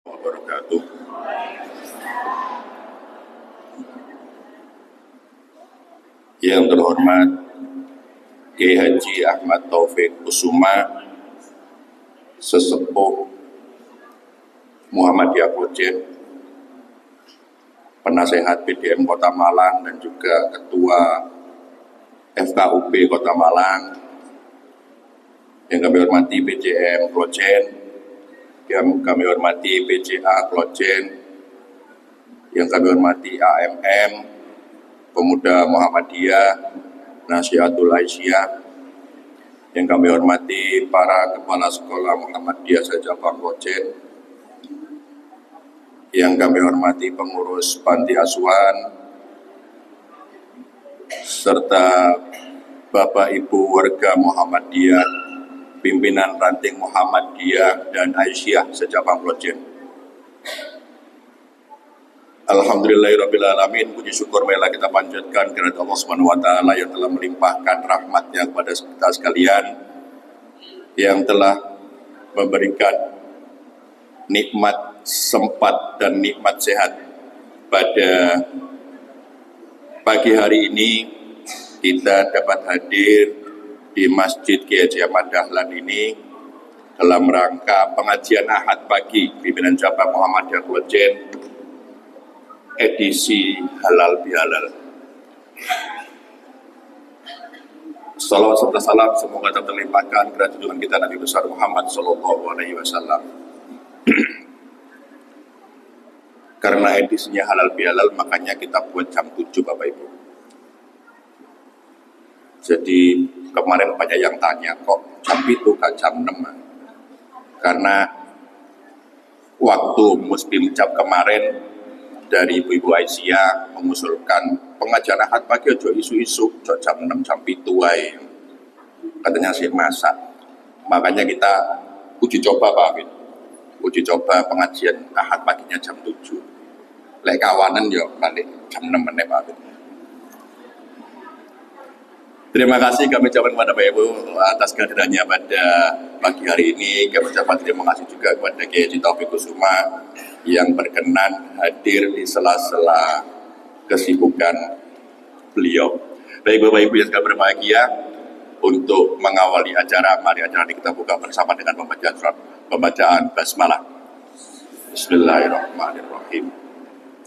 Wabarakatuh. Yang terhormat Kiai Haji Ahmad Taufik Kusuma, Sesepuh Muhammadiyah Klojen, Penasehat PDM Kota Malang dan juga Ketua FKUP Kota Malang, yang kami hormati PJM Klojen, yang kami hormati PJA Klojen, yang kami hormati AMM, Pemuda Muhammadiyah, Nasihatul Aisyah, yang kami hormati para kepala sekolah Muhammadiyah se-Cabang Klojen, yang kami hormati pengurus panti asuhan, serta Bapak Ibu warga Muhammadiyah, pimpinan ranting Muhammadiyah dan Aisyah se-Cabang Klojen. Alhamdulillahirrabbilalamin, puji syukur marilah kita panjatkan kehadirat Allah Subhanahu wa Ta'ala yang telah melimpahkan rahmatnya kepada kita sekalian, yang telah memberikan nikmat sempat dan nikmat sehat pada pagi hari ini. Kita dapat hadir di Masjid Kiai Haji Ahmad Dahlan ini dalam rangka pengajian Ahad pagi pimpinan cabang Muhammadiyah Klojen edisi halal bihalal. Salawat serta salam semoga terlimpahkan kepada junjungan kita Nabi besar Muhammad Sallallahu Alaihi Wasallam. Karena edisinya halal bihalal, makanya kita buat jam 7 Bapak Ibu. Jadi kemarin banyak yang tanya, kok jam itu kan jam 6? Karena waktu Musbim Jab kemarin dari Ibu-Ibu Aisyah mengusulkan pengajian Ahad pagi aja isu-isu, jam 6, jam 7 wae. Katanya sih masak. Makanya kita uji coba Pak Afid. Uji coba pengajian Ahad paginya jam 7. Lek kawanan yo balik jam 6 menit Pak Afid. Terima kasih kami ucapkan kepada Bapak Ibu atas kehadirannya pada pagi hari ini. Kami ucapkan terima kasih juga kepada Kiai Haji Taufik Kusuma yang berkenan hadir di sela-sela kesibukan beliau. Baik Bapak Ibu yang sekalian berbahagia, untuk mengawali acara, mari acara ini kita buka bersama dengan pembacaan basmalah. Bismillahirrahmanirrahim.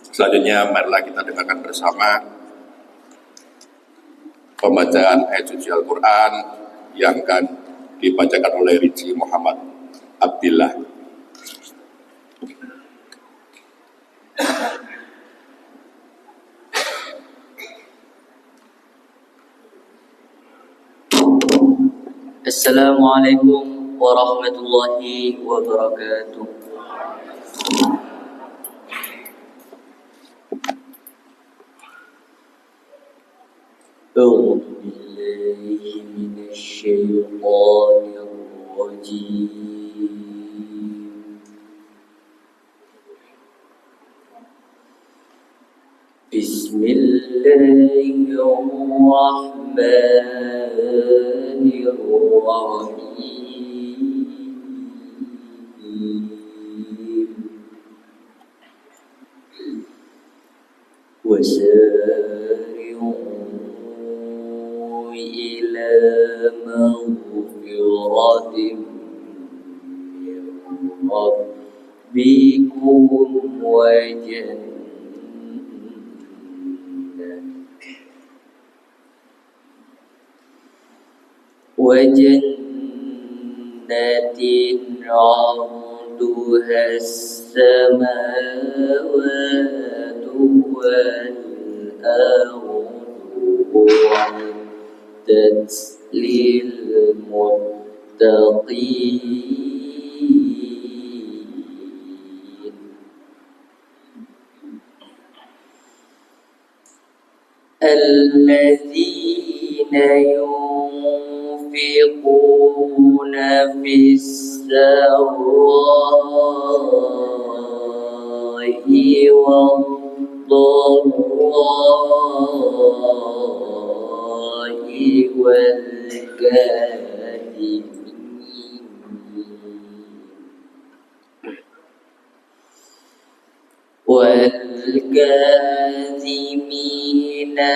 Selanjutnya marilah kita dengarkan bersama pembacaan ayat suci Al-Quran yang akan dibacakan oleh Ridzi Muhammad Abdillah. Assalamualaikum warahmatullahi wabarakatuh. أعوذ بالله من الشيطان الرجيم. بسم الله الرحمن الرحيم. وسارعوا إلى مغفرة من ربكم وجنة عرضها السماوات والأرض أعدت للمتقين الذين ينفقون في السراء والضراء والكاظمين والكاظمين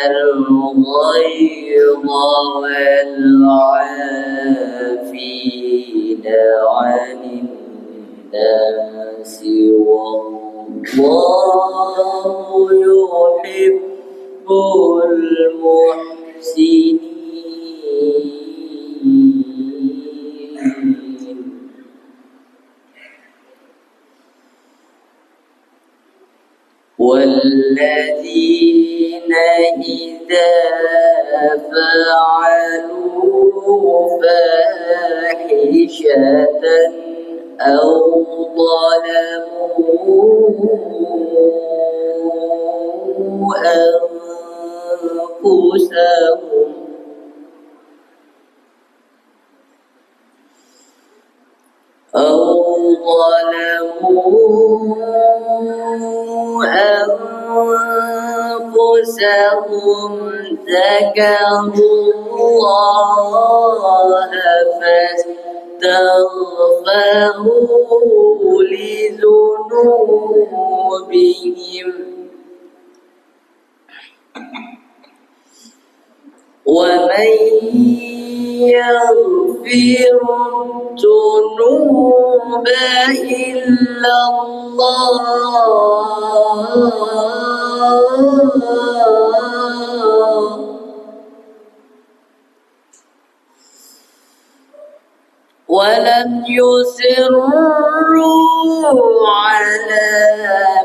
الغيظ والعافين عن الناس والله يحب المحسنين والذين إذا فعلوا فاحشة أو ظلموا أنفسهم ذكروا الله فاستغفروا لذنوبهم ومن يغفر الذنوب إلا الله ولم يصروا على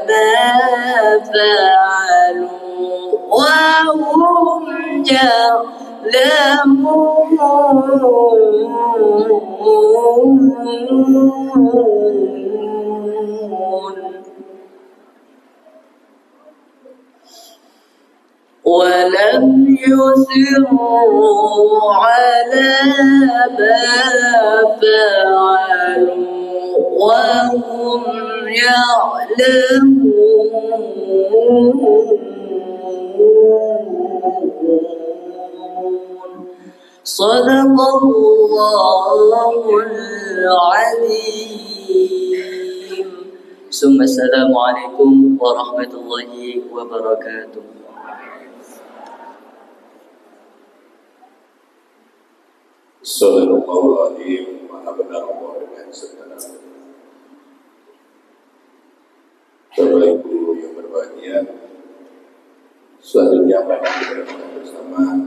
ما فعلوا وهم يعلمون ولم يصروا على ما فعلوا وهم يعلمون صدق الله العظيم ثم السلام عليكم ورحمة الله وبركاته. Sadaqallahul Maha benar Allah dengan segala. Bapak Ibu yang berbahagia, selanjutnya pada kita bersama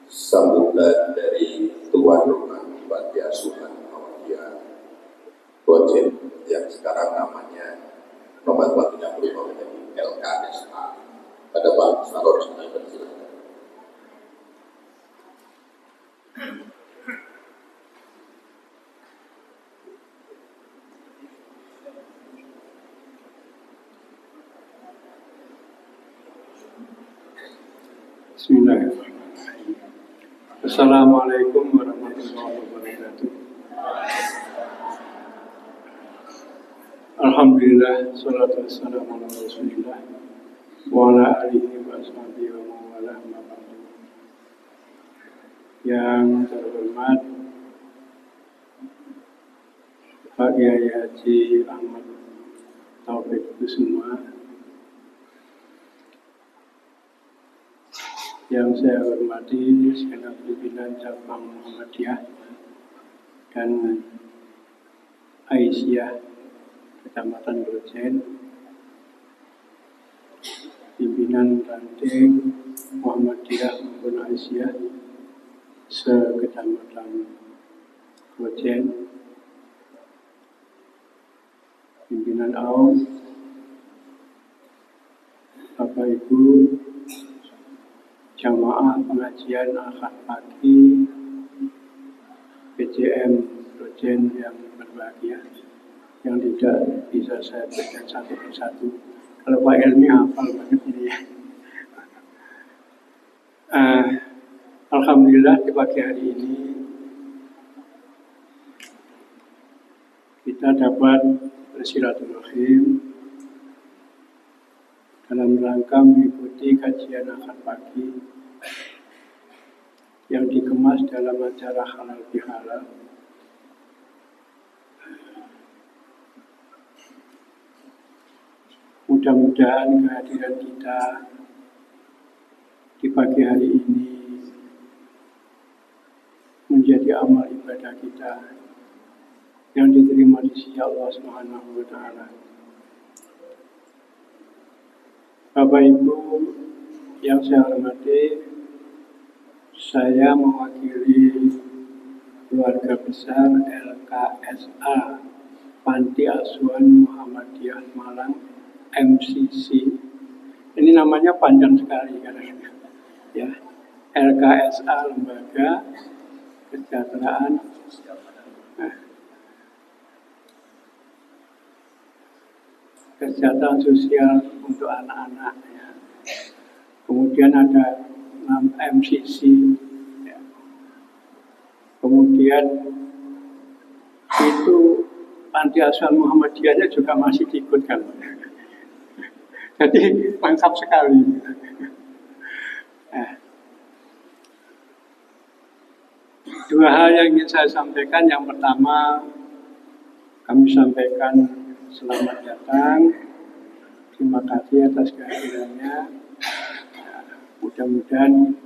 sambutan dari tuan rumah Panti Asuhan Muhammadiyah Bojen yang sekarang namanya nomor 30 menjadi LKSA. Pada Pak Saror Sinaga, silakan. Bismillahirrahmanirrahim. Assalamualaikum warahmatullahi wabarakatuh. Alhamdulillah, salatu wassalamu ala Rasulillah wa ala alihi wa sahbihi wa mawala amma ba'du. Yang terhormat Pak Kiai Haji Ahmad Taufik Kusuma, yang saya hormati segenap pimpinan cabang Muhammadiyah dan Aisyah Kecamatan Bojen, pimpinan ranting Muhammadiyah maupun Aisyah se-Kecamatan Bojen, pimpinan AUM, Bapak Ibu jamaah pengajian akad pagi PJM Bojen yang berbahagia, yang tidak bisa saya berikan satu persatu. Kalau Pak Elmi hafal banget ini ya. Alhamdulillah di pagi hari ini kita dapat bersilaturahim dalam rangka mengikuti kajian akad pagi yang dikemas dalam acara halal bihalal Mudah-mudahan kehadiran kita di pagi hari ini menjadi amal ibadah kita yang diterima di sisi Allah Subhanahu wa Ta'ala. Bapak Ibu yang saya hormati, saya mewakili keluarga besar LKSA Panti Asuhan Muhammadiyah Malang MCC. Ini namanya panjang sekali kadang-kadang. Ya, LKSA Lembaga Kesejahteraan Sosial untuk anak-anak. Ya. Kemudian ada MCC. Ya. Kemudian itu Panti Asuhan Muhammadiyahnya juga masih diikutkan. Jadi lengkap sekali. Nah, dua hal yang ingin saya sampaikan. Yang pertama, kami sampaikan selamat datang. Terima kasih atas kehadirannya. Mudah-mudahan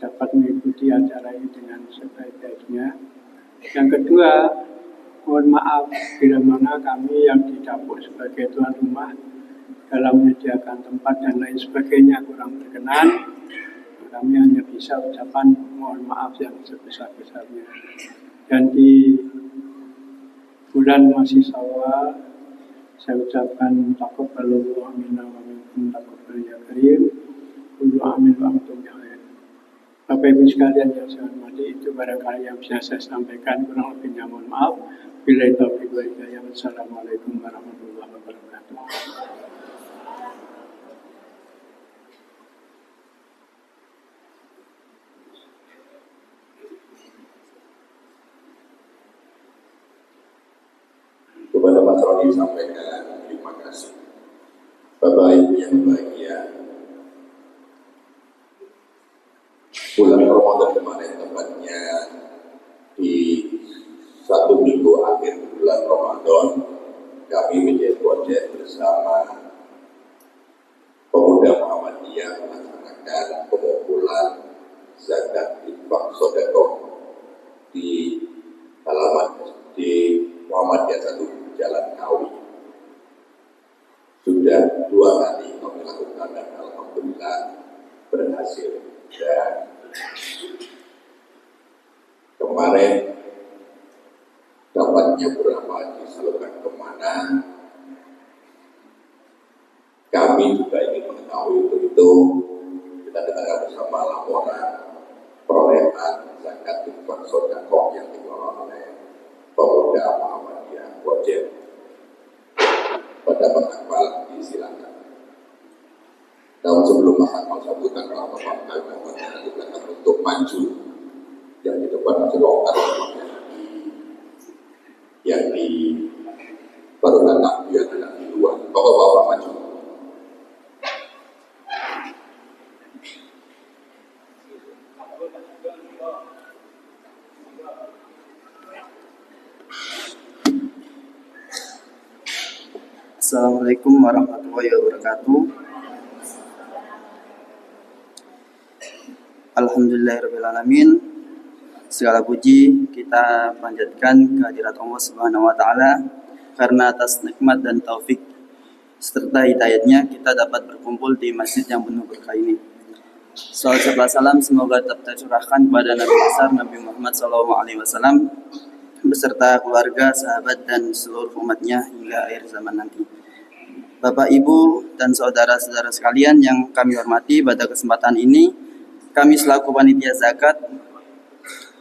dapat mengikuti acara ini dengan sebaik-baiknya. Yang kedua, mohon maaf bila mana kami yang didapuk sebagai tuan rumah dalam menyediakan tempat dan lain sebagainya kurang berkenan. Kami hanya bisa ucapan mohon maaf yang sebesar-besarnya. Dan di bulan masih Syawal, saya ucapkan taqabbalallahu minna wa minkum taqabbal ya karim. Kullu amin wa antum ya khair. Bapak Ibu sekalian yang saya hormati, itu barangkali yang bisa saya sampaikan, kurang lebihnya mohon maaf. Billahi taufiq wal hidayah. Wassalamualaikum warahmatullahi wabarakatuh. Kepada Mas Roni sampaikan terima kasih. Bapak Ibu yang bahagia, bulan Ramadan kemarin tepatnya di 1 minggu akhir bulan Ramadan, kami menjadi project bersama pemuda Muhammadiyah melaksanakan pengumpulan zakat infak sedekah di halaman di Muhammadiyah 1 Jalan Kawi. Sudah 2 kali kami lakukan dan alhamdulillah berhasil. Dan kemarin dapatnya berapa disalurkan kemana, kami juga ingin mengetahui. Untuk itu kita dengarkan bersama laporan perolehan zakat infak sedekah yang dikelola oleh pemuda Muhammadiyah Wajib. Pada Mas Akmal disilakan. Namun sebelum Mas Akmal sambutan, kalau Bapak kami untuk maju yang di depan masih longgar, yang di baru datang, yang ada di luar. Bapak-bapak maju. Assalamualaikum warahmatullahi wabarakatuh. Alhamdulillahirrahmanirrahim. Segala puji kita panjatkan kehadirat Allah Subhanahu wa Ta'ala, karena atas nikmat dan taufik serta hidayatnya kita dapat berkumpul di masjid yang penuh berkah ini. Salawat serta salam semoga tetap tercurahkan kepada Nabi besar Nabi Muhammad SAW beserta keluarga, sahabat dan seluruh umatnya hingga akhir zaman nanti. Bapak, Ibu, dan saudara-saudara sekalian yang kami hormati, pada kesempatan ini kami selaku panitia zakat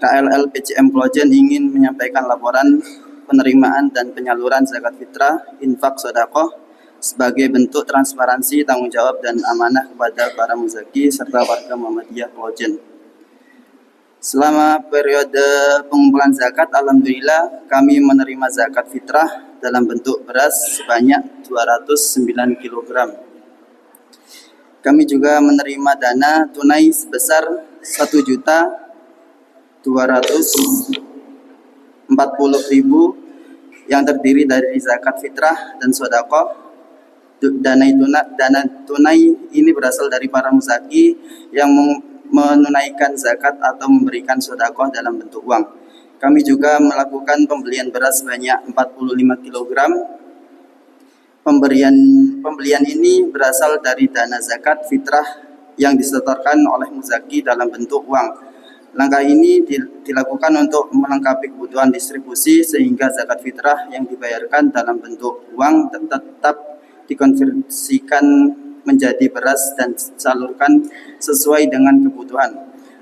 KLL PCM Klojen ingin menyampaikan laporan penerimaan dan penyaluran zakat fitrah infak sedekah sebagai bentuk transparansi, tanggung jawab dan amanah kepada para muzaki serta warga Muhammadiyah Klojen. Selama periode pengumpulan zakat, alhamdulillah kami menerima zakat fitrah dalam bentuk beras sebanyak 209 kg. Kami juga menerima dana tunai sebesar 1.240.000 yang terdiri dari zakat fitrah dan sedekah Dana tunai ini berasal dari para muzaki yang menunaikan zakat atau memberikan sedekah dalam bentuk uang. Kami juga melakukan pembelian beras sebanyak 45 kg. Pembelian ini berasal dari dana zakat fitrah yang disetorkan oleh muzaki dalam bentuk uang. Langkah ini dilakukan untuk melengkapi kebutuhan distribusi sehingga zakat fitrah yang dibayarkan dalam bentuk uang tetap dikonversikan menjadi beras dan disalurkan sesuai dengan kebutuhan.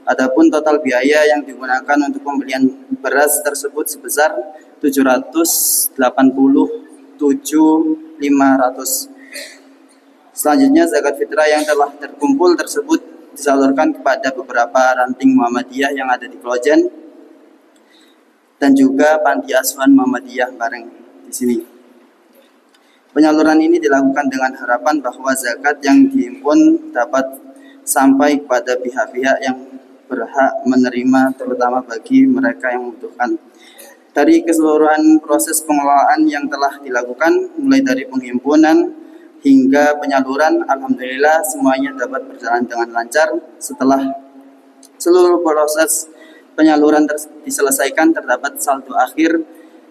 Adapun total biaya yang digunakan untuk pembelian beras tersebut sebesar 787.500. Selanjutnya zakat fitrah yang telah terkumpul tersebut disalurkan kepada beberapa ranting Muhammadiyah yang ada di Klojen dan juga panti asuhan Muhammadiyah bareng di sini. Penyaluran ini dilakukan dengan harapan bahwa zakat yang dihimpun dapat sampai kepada pihak-pihak yang berhak menerima, terutama bagi mereka yang membutuhkan. Dari keseluruhan proses pengelolaan yang telah dilakukan, mulai dari penghimpunan hingga penyaluran, alhamdulillah semuanya dapat berjalan dengan lancar. Setelah seluruh proses penyaluran diselesaikan, terdapat saldo akhir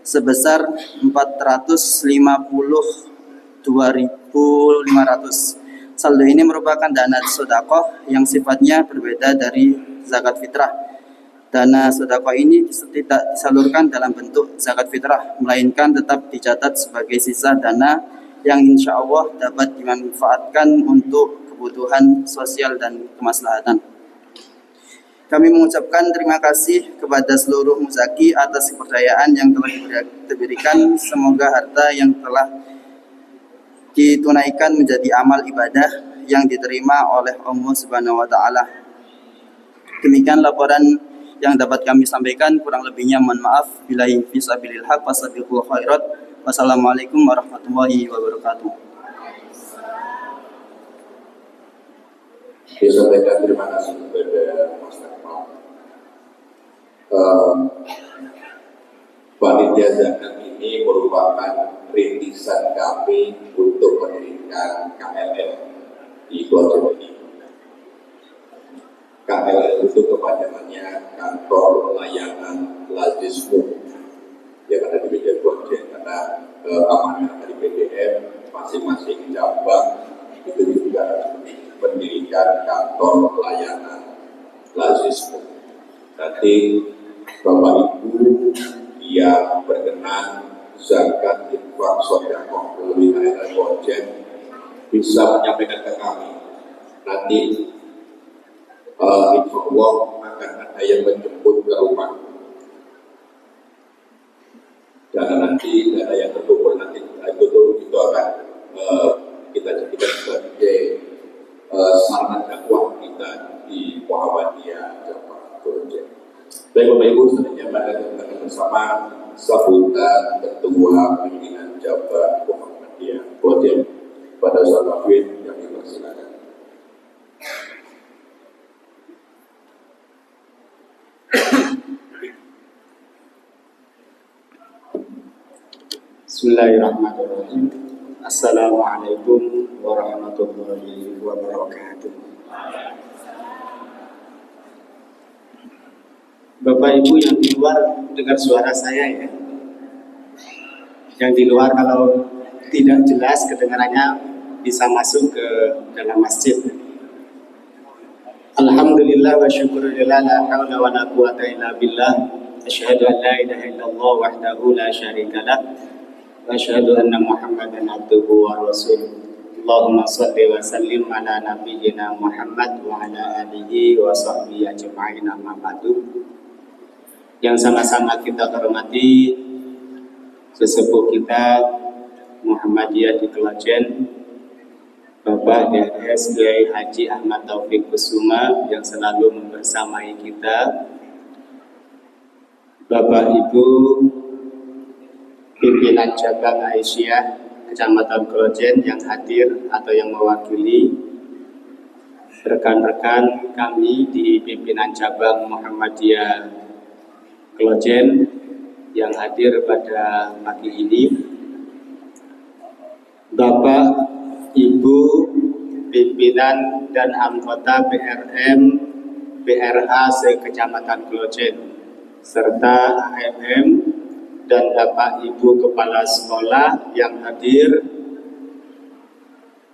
sebesar 452.500. Saldo ini merupakan dana sedekah yang sifatnya berbeda dari zakat fitrah. Dana sedekah ini tidak disalurkan dalam bentuk zakat fitrah, melainkan tetap dicatat sebagai sisa dana yang insya Allah dapat dimanfaatkan untuk kebutuhan sosial dan kemaslahatan. Kami mengucapkan terima kasih kepada seluruh muzaki atas kepercayaan yang telah diberikan. Semoga harta yang telah ditunaikan menjadi amal ibadah yang diterima oleh Allah Subhanahu wa taala. Demikian laporan yang dapat kami sampaikan, kurang lebihnya mohon maaf. Billahi fisabilil haq wasabiqul khairat. Wassalamualaikum warahmatullahi wabarakatuh. Saya sampaikan terima kasih kepada Mas Akmal. Panitia zakat ini merupakan rintisan kami untuk mendirikan KLM di Klojen ini. KLM itu kepanjangannya Kantor Layanan Lazismu yang ada di Medan Klojen, karena amanah dari PDM masing-masing cabang itu juga mendirikan kantor layanan lazismu. Nanti Bapak Ibu yang berkenan zakat infak sedekah melalui KLM Klojen bisa menyampaikan ke kami. Nanti insya Allah akan ada yang menjemput ke rumah. Dan nanti dana yang terkumpul nanti itu akan kita jadikan sebagai sarana dakwah kita di Muhammadiyah Jawa Klojen. Baik Bapak Ibu, selanjutnya pada kita bersama sambutan Ketua Pimpinan Jawa Muhammadiyah Klojen pada saat yang dipersilakan. Bismillahirrahmanirrahim. Assalamualaikum warahmatullahi wabarakatuh. Bapak Ibu yang di luar dengar suara saya ya. Yang di luar kalau tidak jelas kedengarannya bisa masuk ke dalam masjid. Alhamdulillah wa syukurillah, la haula wa la quwata illa billah. Asyhadu an la ilaha illallah wahdahu la syarika lah. Wa asyhadu anna Muhammadan abduhu wa rasuluh. Allahumma shalli wa sallim ala nabiyyina Muhammad wa ala alihi wa sahbihi ajma'in, amma ba'du. Yang sama-sama kita hormati sesepuh kita Muhammadiyah di Klojen, Bapak DS Kiai Haji Ahmad Taufik Kusuma yang selalu membersamai kita, Bapak Ibu pimpinan cabang Aisyah Kecamatan Klojen yang hadir atau yang mewakili, rekan-rekan kami di pimpinan cabang Muhammadiyah Klojen yang hadir pada pagi ini, Bapak Ibu pimpinan dan anggota BRM BRA se-Kecamatan Klojen serta AMM dan Bapak Ibu Kepala Sekolah yang hadir,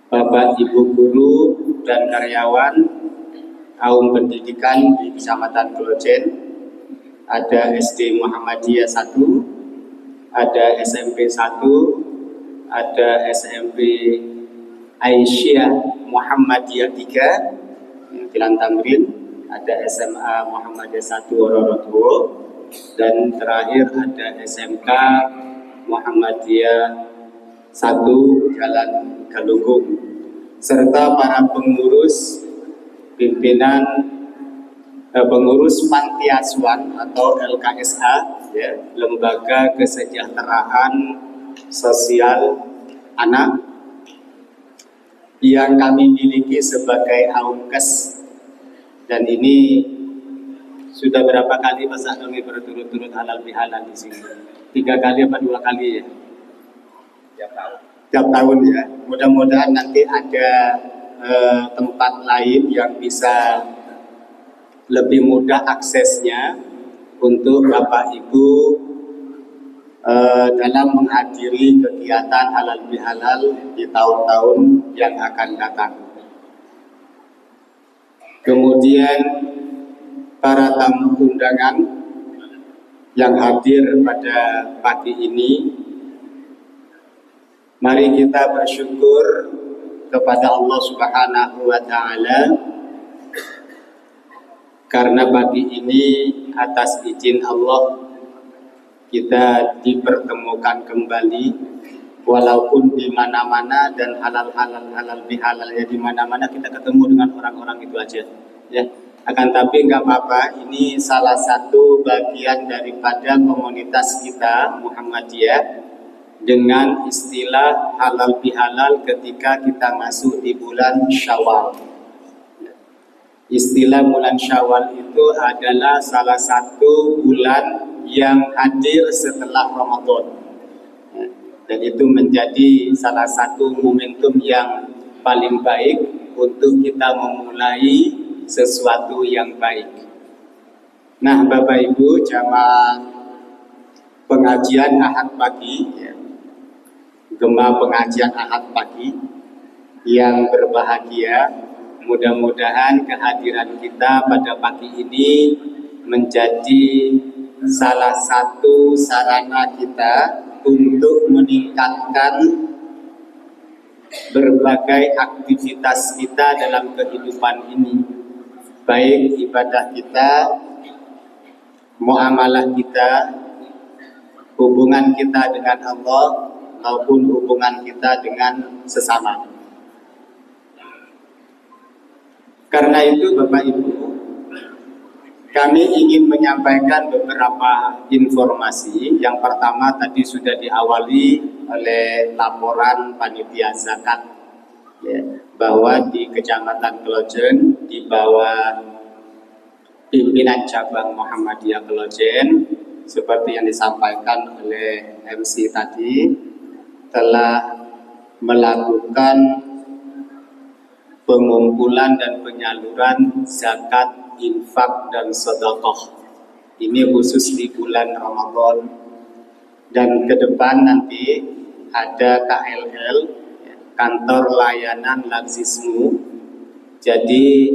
Bapak Ibu Guru dan karyawan kaum pendidikan di Kecamatan Klojen, ada SD Muhammadiyah 1, ada SMP 1, ada SMP Aisyah Muhammadiyah 3 Jalan Tamrin, ada SMA Muhammadiyah 1 Rorotuo, dan terakhir ada SMK Muhammadiyah 1 Jalan Galunggung, serta para pengurus pimpinan pengurus Panti Asuhan atau LKSA, ya, Lembaga Kesejahteraan Sosial Anak, yang kami miliki sebagai AUMKes. Dan ini sudah berapa kali Mas kami berturut-turut halal bihalal di sini? 3 kali apa 2 kali ya? Tiap tahun ya. Mudah-mudahan nanti ada tempat lain yang bisa lebih mudah aksesnya untuk Bapak Ibu dalam menghadiri kegiatan halal bihalal di tahun-tahun yang akan datang. Kemudian para tamu undangan yang hadir pada pagi ini, mari kita bersyukur kepada Allah Subhanahu wa Ta'ala karena pagi ini atas izin Allah kita dipertemukan kembali, walaupun di mana-mana dan halal bihalal ya, di mana-mana kita ketemu dengan orang-orang itu aja ya. Akan tapi nggak apa-apa, ini salah satu bagian daripada komunitas kita Muhammadiyah dengan istilah halal bihalal ketika kita masuk di bulan Syawal. Istilah bulan Syawal itu adalah salah satu bulan yang hadir setelah Ramadan, dan itu menjadi salah satu momentum yang paling baik untuk kita memulai sesuatu yang baik. Nah, Bapak Ibu jamaah pengajian Ahad pagi, Gema pengajian Ahad pagi yang berbahagia, mudah-mudahan kehadiran kita pada pagi ini menjadi salah satu sarana kita untuk meningkatkan berbagai aktivitas kita dalam kehidupan ini, baik ibadah kita, muamalah kita, hubungan kita dengan Allah, maupun hubungan kita dengan sesama. Karena itu Bapak Ibu, kami ingin menyampaikan beberapa informasi. Yang pertama tadi sudah diawali oleh laporan panitia zakat, ya, bahwa di Kecamatan Klojen di bawah pimpinan cabang Muhammadiyah Klojen, seperti yang disampaikan oleh MC tadi, telah melakukan pengumpulan dan penyaluran zakat, infak dan sedekah. Ini khusus di bulan Ramadan, dan ke depan nanti ada KLL, kantor layanan laksismu. Jadi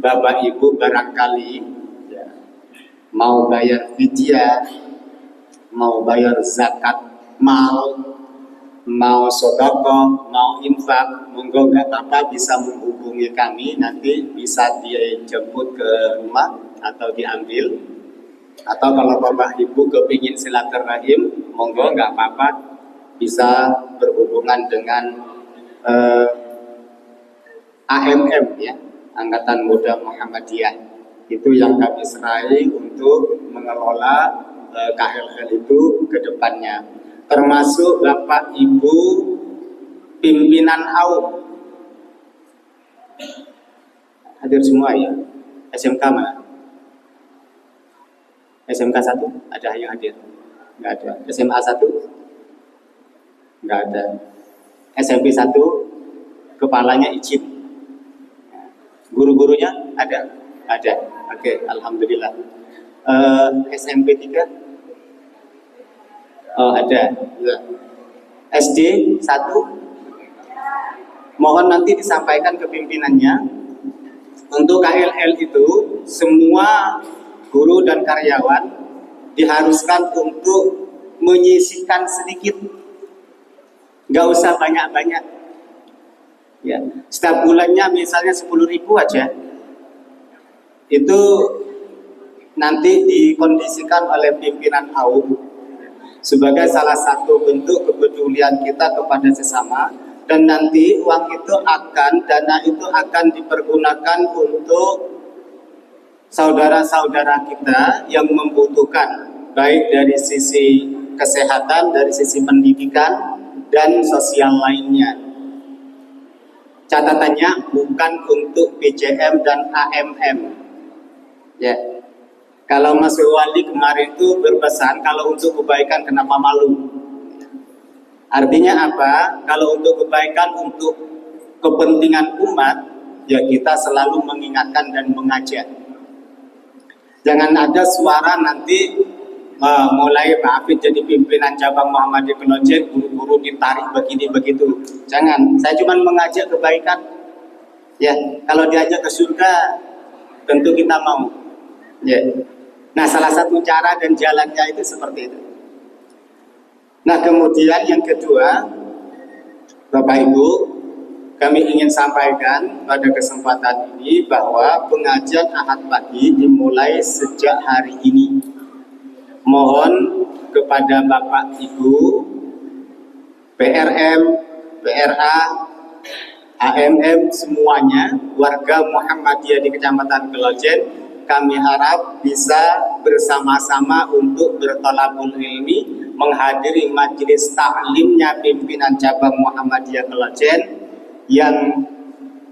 Bapak Ibu barangkali ya, mau bayar fidyah, mau bayar zakat mal, mau sedekah, mau infak, monggo nggak apa-apa, bisa menghubungi kami, nanti bisa dijemput ke rumah atau diambil. Atau kalau Bapak Ibu kepingin silaturahim, monggo nggak apa-apa, bisa berhubungan dengan AMM ya, Angkatan Muda Muhammadiyah. Itu yang kami serai untuk mengelola KLL itu ke depannya. Termasuk Bapak Ibu pimpinan AUM hadir semua ya. SMK mana? SMK 1 ada yang hadir? Enggak ada. SMA 1? Enggak ada. SMP 1? kepalanya izin. Guru-gurunya ada? Ada. Oke, alhamdulillah. SMP 3? Oh, ada. Ya. SD 1? Mohon nanti disampaikan ke pimpinannya. Untuk KLL itu semua guru dan karyawan diharuskan untuk menyisihkan sedikit, nggak usah banyak-banyak. Ya, setiap bulannya misalnya 10.000 aja, itu nanti dikondisikan oleh pimpinan AUM sebagai salah satu bentuk kepedulian kita kepada sesama, dan nanti dana itu akan dipergunakan untuk saudara-saudara kita yang membutuhkan, baik dari sisi kesehatan, dari sisi pendidikan, dan sosial lainnya. Catatannya bukan untuk PJM dan AMM. Ya. Kalau Mas Wali kemarin itu berpesan, kalau untuk kebaikan kenapa malu? Artinya apa? Kalau untuk kebaikan, untuk kepentingan umat, ya kita selalu mengingatkan dan mengajak. Jangan ada suara nanti mulai Pak Afid jadi pimpinan cabang Muhammadiyah Kelojen, guru-guru ditarik begini begitu. Jangan. Saya cuma mengajak kebaikan. Ya, kalau diajak ke surga, tentu kita mau. Ya. Nah, salah satu cara dan jalannya itu seperti itu. Nah, kemudian yang kedua, Bapak Ibu, kami ingin sampaikan pada kesempatan ini bahwa pengajian Ahad pagi dimulai sejak hari ini. Mohon kepada Bapak Ibu, PRM, PRA, AMM semuanya, warga Muhammadiyah di Kecamatan Kelojen, kami harap bisa bersama-sama untuk bertolabul ilmi, menghadiri majelis taklimnya pimpinan cabang Muhammadiyah Kelojen yang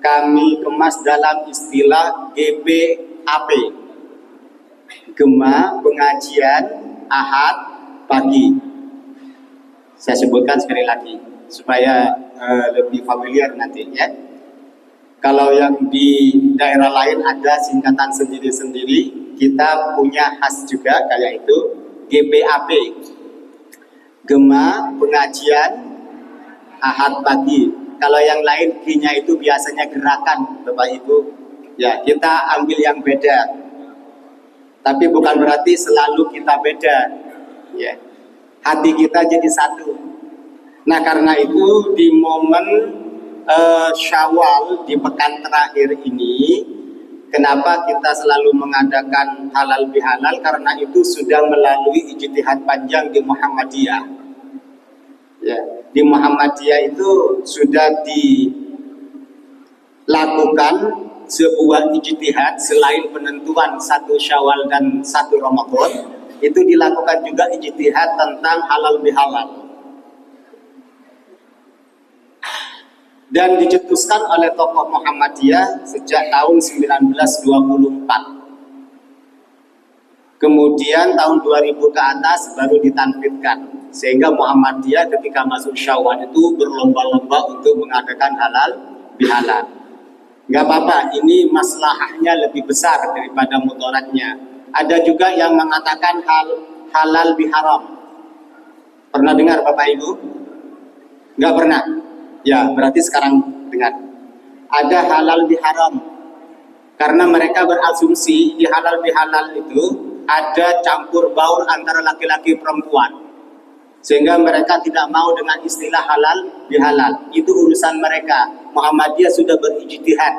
kami kemas dalam istilah GPAP, Gema Pengajian Ahad Pagi. Saya sebutkan sekali lagi supaya lebih familiar nanti ya. Kalau yang di daerah lain ada singkatan sendiri-sendiri, kita punya khas juga kayak itu, GPAP, Gema Pengajian Ahad Pagi. Kalau yang lain G-nya itu biasanya gerakan, Bapak Ibu. Ya, kita ambil yang beda. Tapi bukan berarti selalu kita beda. Ya. Hati kita jadi satu. Nah, karena itu di momen Syawal di pekan terakhir ini, kenapa kita selalu mengadakan halal bihalal? Karena itu sudah melalui ijtihad panjang di Muhammadiyah. Ya, di Muhammadiyah itu sudah dilakukan sebuah ijtihad selain penentuan 1 Syawal dan 1 Ramadan, itu dilakukan juga ijtihad tentang halal bihalal. Dan dicetuskan oleh tokoh Muhammadiyah sejak tahun 1924. Kemudian tahun 2000 ke atas baru ditanfidkan. Sehingga Muhammadiyah ketika masuk Syawal itu berlomba-lomba untuk mengadakan halal bihalal. Enggak apa-apa, ini maslahahnya lebih besar daripada mudaratnya. Ada juga yang mengatakan halal biharam. Pernah dengar Bapak Ibu? Enggak pernah? Ya, berarti sekarang dengar. Ada halal biharam. Karena mereka berasumsi di halal bihalal itu ada campur baur antara laki-laki perempuan. Sehingga mereka tidak mau dengan istilah halal bihalal. Itu urusan mereka. Muhammadiyah sudah berijtihad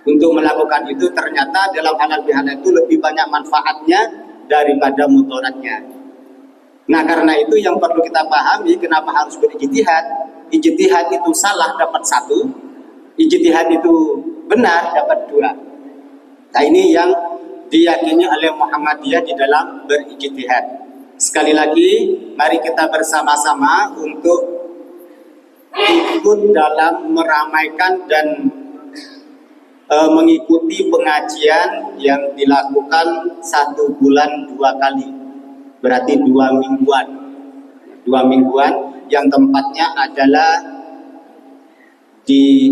untuk melakukan itu. Ternyata dalam halal bihalal itu lebih banyak manfaatnya daripada mudaratnya. Nah, karena itu yang perlu kita pahami kenapa harus berijtihad. Ijtihad itu salah dapat 1, ijtihad itu benar dapat 2. Nah, ini yang diyakini oleh Muhammadiyah di dalam berijtihad. Sekali lagi, mari kita bersama-sama untuk ikut dalam meramaikan dan mengikuti pengajian yang dilakukan 1 bulan 2 kali. Berarti 2 mingguan. 2 mingguan yang tempatnya adalah di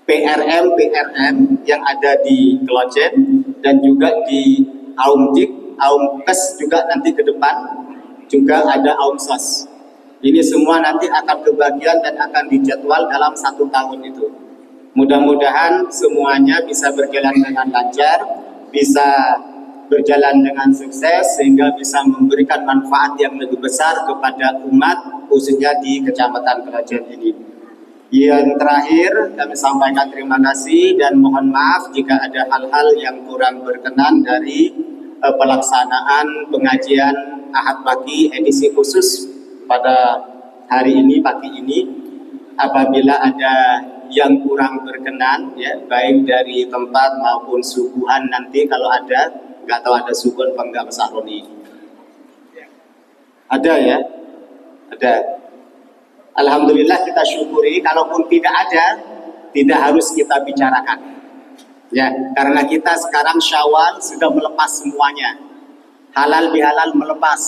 PRM yang ada di Kelojen dan juga di Aumkes juga nanti ke depan juga ada Aumsos. Ini semua nanti akan kebagian dan akan dijadwal dalam 1 tahun itu. Mudah-mudahan semuanya bisa berjalan dengan lancar, bisa berjalan dengan sukses sehingga bisa memberikan manfaat yang lebih besar kepada umat khususnya di Kecamatan Kelojen ini. Yang terakhir kami sampaikan terima kasih dan mohon maaf jika ada hal-hal yang kurang berkenan dari pelaksanaan pengajian Ahad pagi edisi khusus pada hari ini, pagi ini. Apabila ada yang kurang berkenan ya, baik dari tempat maupun suguhan nanti kalau ada, nggak tahu ada suguhan apa enggak Mas Aroni. Ada ya? Ada. Alhamdulillah kita syukuri, kalaupun tidak ada, tidak harus kita bicarakan. Ya, karena kita sekarang Syawal sudah melepas semuanya. Halal bihalal melepas,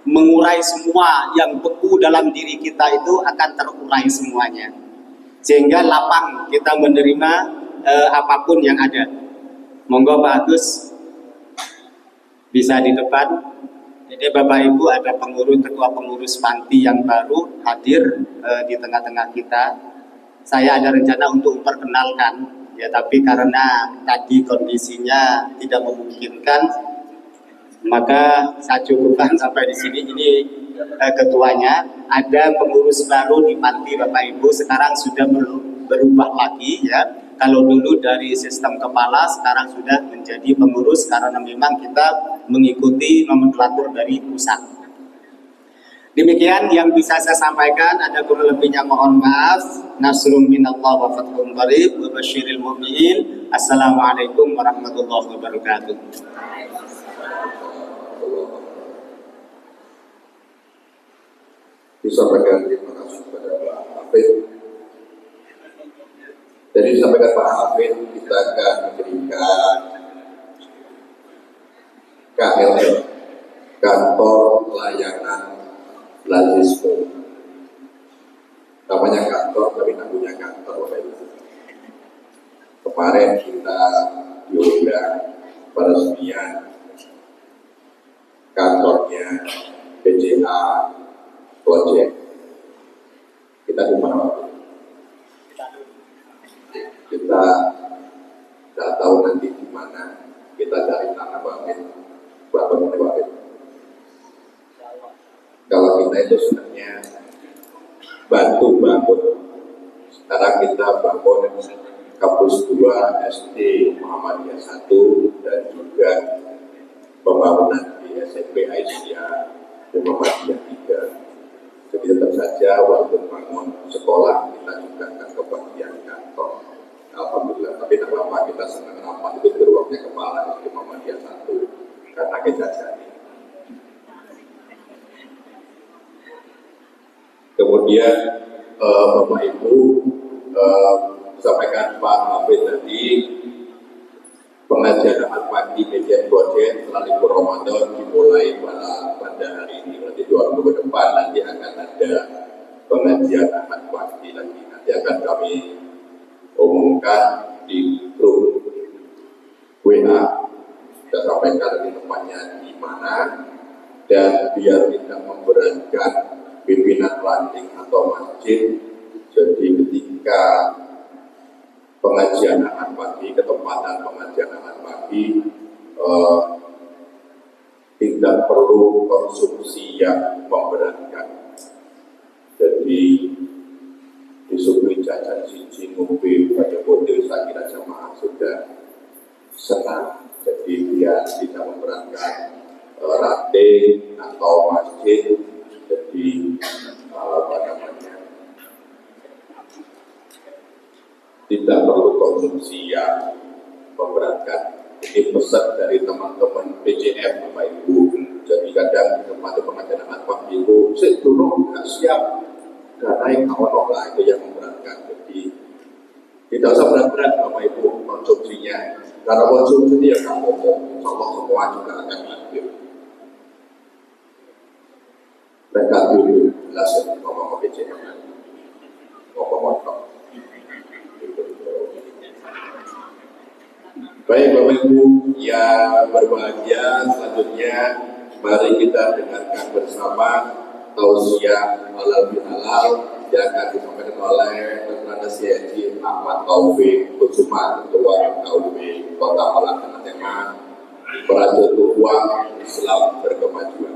mengurai semua yang beku dalam diri kita itu akan terurai semuanya. Sehingga lapang kita menerima apapun yang ada. Monggo Pak Agus bisa di depan. Jadi Bapak Ibu ada ketua pengurus panti yang baru hadir di tengah-tengah kita. Saya ada rencana untuk memperkenalkan, ya tapi karena tadi kondisinya tidak memungkinkan, maka saya cukupkan sampai di sini. Ini ketuanya. Ada pengurus baru di panti Bapak Ibu sekarang sudah berubah lagi ya. Kalau dulu dari sistem kepala, sekarang sudah menjadi pengurus karena memang kita mengikuti nomenklatur dari pusat. Demikian yang bisa saya sampaikan, ada kurang lebihnya mohon maaf. Nasrun minallah wa fathun qarib wa basyiril mu'minin. Assalamualaikum warahmatullahi wabarakatuh. Disampaikan terima kasih kepada Pak Hafid. Jadi disampaikan Pak Hafid, kita akan memberikan KLM, Kantor Layanan Lazisme. Namanya kantor, tapi tak punya kantor. Kemarin kita diundang peresmian kantornya PJA Project. Kita di mana? Kita tidak tahu nanti di mana. Kita cari tanah berapa menit. Kalau kita itu sebenarnya bantu bangun. Sekarang kita bangun kampus 2 SD Muhammadiyah 1 dan juga pembangunan di SMP Aisyah Muhammadiyah 3. Jadi tetap saja waktu bangun sekolah kita juga akan kebagian kantor. Alhamdulillah, tapi tak apa kita senang rapat itu beruangnya kepala di Muhammadiyah 1 karena kita jadi. Kemudian Bapak Ibu sampaikan Pak Hafid tadi pengajian Ahad pagi Mejen Bojen setelah libur Ramadan dimulai pada hari ini. Nanti 2 minggu ke depan nanti akan ada pengajian Ahad pagi lagi. Nanti akan kami umumkan di grup WA. Kita sampaikan di tempatnya di mana dan biar tidak memberatkan pimpinan ranting atau masjid. Jadi ketika pengajian Ahad pagi, ketempatan pengajian Ahad pagi tidak perlu konsumsi yang memberatkan. Jadi disuguhi jajan siji ngombe pada hotel, saya kira jamaah sudah senang. Jadi biar tidak memberatkan ranting atau masjid. Jadi tidak perlu konsumsi yang memberatkan. Ini pesan dari teman-teman PJF Bapak Ibu. Jadi kadang tempat pengajian Ahad pagi itu saya dulu nggak siap karena yang awal lah itu yang memberatkan. Jadi tidak usah berat-berat Bapak Ibu konsumsinya. Karena konsumsi ya nggak ngomong, insya Allah semua juga akan hadir. Mereka dulu jelas Bapak PJF. pokok-pokok. Baik Bapak Ibu yang berbahagia, selanjutnya mari kita dengarkan bersama tausiah halal bihalal yang akan disampaikan oleh Dr. CNG Ahmad Taufik Kusuma, Ketua KUB Kota Malang dengan tema Merajut Uang Islam Berkemajuan.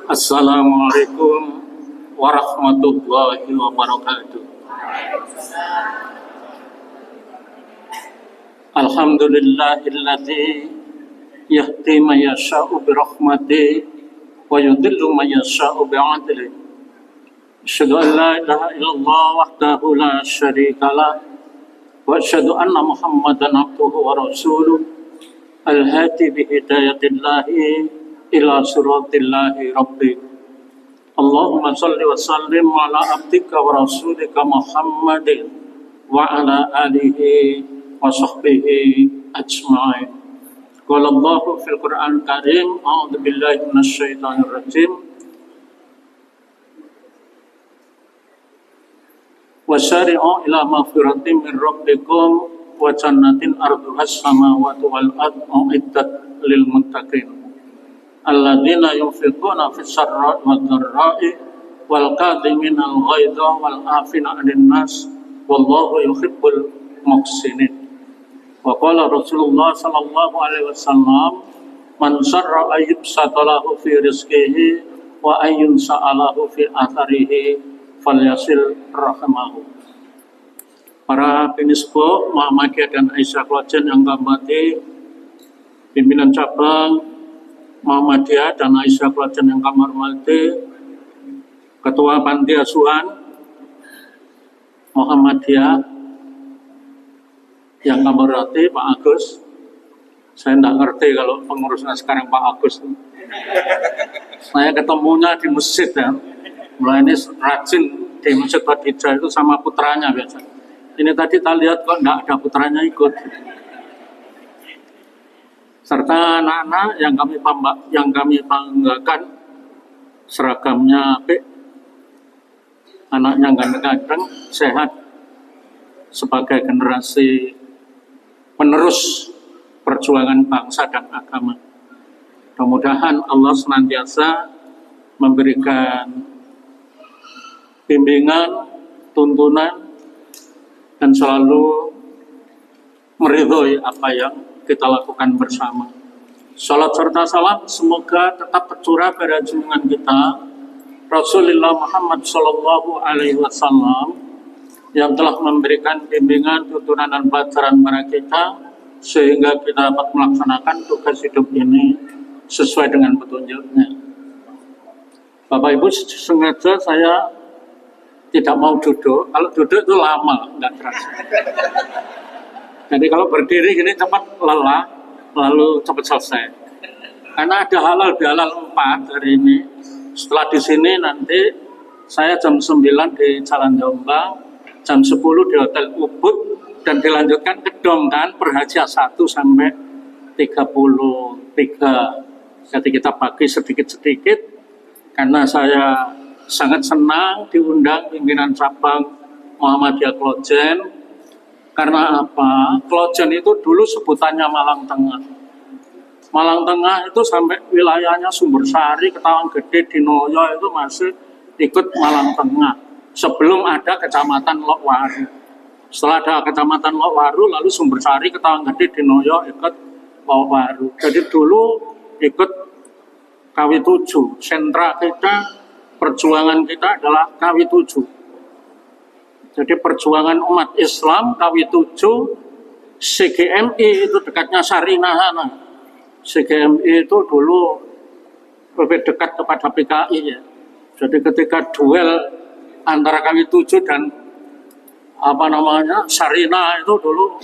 Assalamualaikum warahmatullahi wabarakatuh. Alhamdulillahilladzi yahdi man yasha'u birahmatihi wa yudhillu man yasha'u bi'adlihi. Asyhadu an la ilaha illallah wahdahu la syarika lah wa asyhadu anna Muhammadan abduhu wa rasuluh al-hadi bi hidayatillahi ila suratillahi rabbi. Allahumma salli wa sallim ala abdika wa rasulika Muhammadin wa ala alihi wa sahbihi ajma'in. Qala Allahu fil Qur'an Karim, a'udzu billahi minasy syaithanir rajim. Wa syari'u ila maghfiratin min rabbikum wa jannatin arduhas samawati wal ardu uiddat lil muttaqin. Alladzina yunfiquna fis sarra'i wad dharra'i wal kadhimina al ghaidha wal 'afina 'anil nas wallahu yuhibbul muhsinin. Wa qala Rasulullah sallallahu alaihi wasallam, man sarra ayyubsata lahu fi rizqihi wa ayyun sa'alahu fi atharihi falyasil rahmahu. Para penisbo Muhammadiyah dan Aisyah Klojen yang kami pimpinan cabang Muhammadiyah dan Aisyah Klojen yang kami hormati, Ketua Panti Asuhan Muhammadiyah yang kami hormati Pak Agus. Saya tidak ngerti kalau pengurusnya sekarang Pak Agus. Saya ketemunya di masjid ya. Mulai ini rajin di Masjid Badijah itu sama putranya biasa. Ini tadi kita lihat kok tidak ada putranya ikut. Serta anak-anak yang kami banggakan seragamnya apik, anaknya ganteng-ganteng, sehat sebagai generasi penerus perjuangan bangsa dan agama. Mudah-mudahan Allah senantiasa memberikan bimbingan, tuntunan, dan selalu meridhoi apa yang kita lakukan bersama. Salat serta salam semoga tetap tercurah pada junjungan kita Rasulullah Muhammad Sallallahu Alaihi Wasallam yang telah memberikan bimbingan, tuntunan dan pelajaran kepada kita sehingga kita dapat melaksanakan tugas hidup ini sesuai dengan petunjuknya. Bapak Ibu, sengaja saya tidak mau duduk. Kalau duduk itu lama, nggak terasa. Jadi kalau berdiri gini cepat lelah, lalu cepat selesai. Karena ada halal bihalal 4 hari ini. Setelah di sini nanti saya jam 9 di Jalan Jombang, jam 10 di Hotel Ubud, dan dilanjutkan ke Dongkan Perhajian 1 sampai 33. Jadi kita bagi sedikit-sedikit karena saya sangat senang diundang pimpinan cabang Muhammadiyah Klojen. Karena apa? Klojen itu dulu sebutannya Malang Tengah. Malang Tengah itu sampai wilayahnya Sumbersari, Ketawang Gede, Dinoyo itu masih ikut Malang Tengah. Sebelum ada Kecamatan Lokwaru. Setelah ada Kecamatan Lokwaru, lalu Sumbersari, Ketawang Gede, Dinoyo ikut Lokwaru. Jadi dulu ikut KW7. Sentra kita, perjuangan kita adalah KW7. Jadi perjuangan umat Islam KW7, CGMI itu dekatnya Sarinah. CGMI itu dulu lebih dekat kepada PKI ya. Jadi ketika duel antara KW7 dan Sarinah itu dulu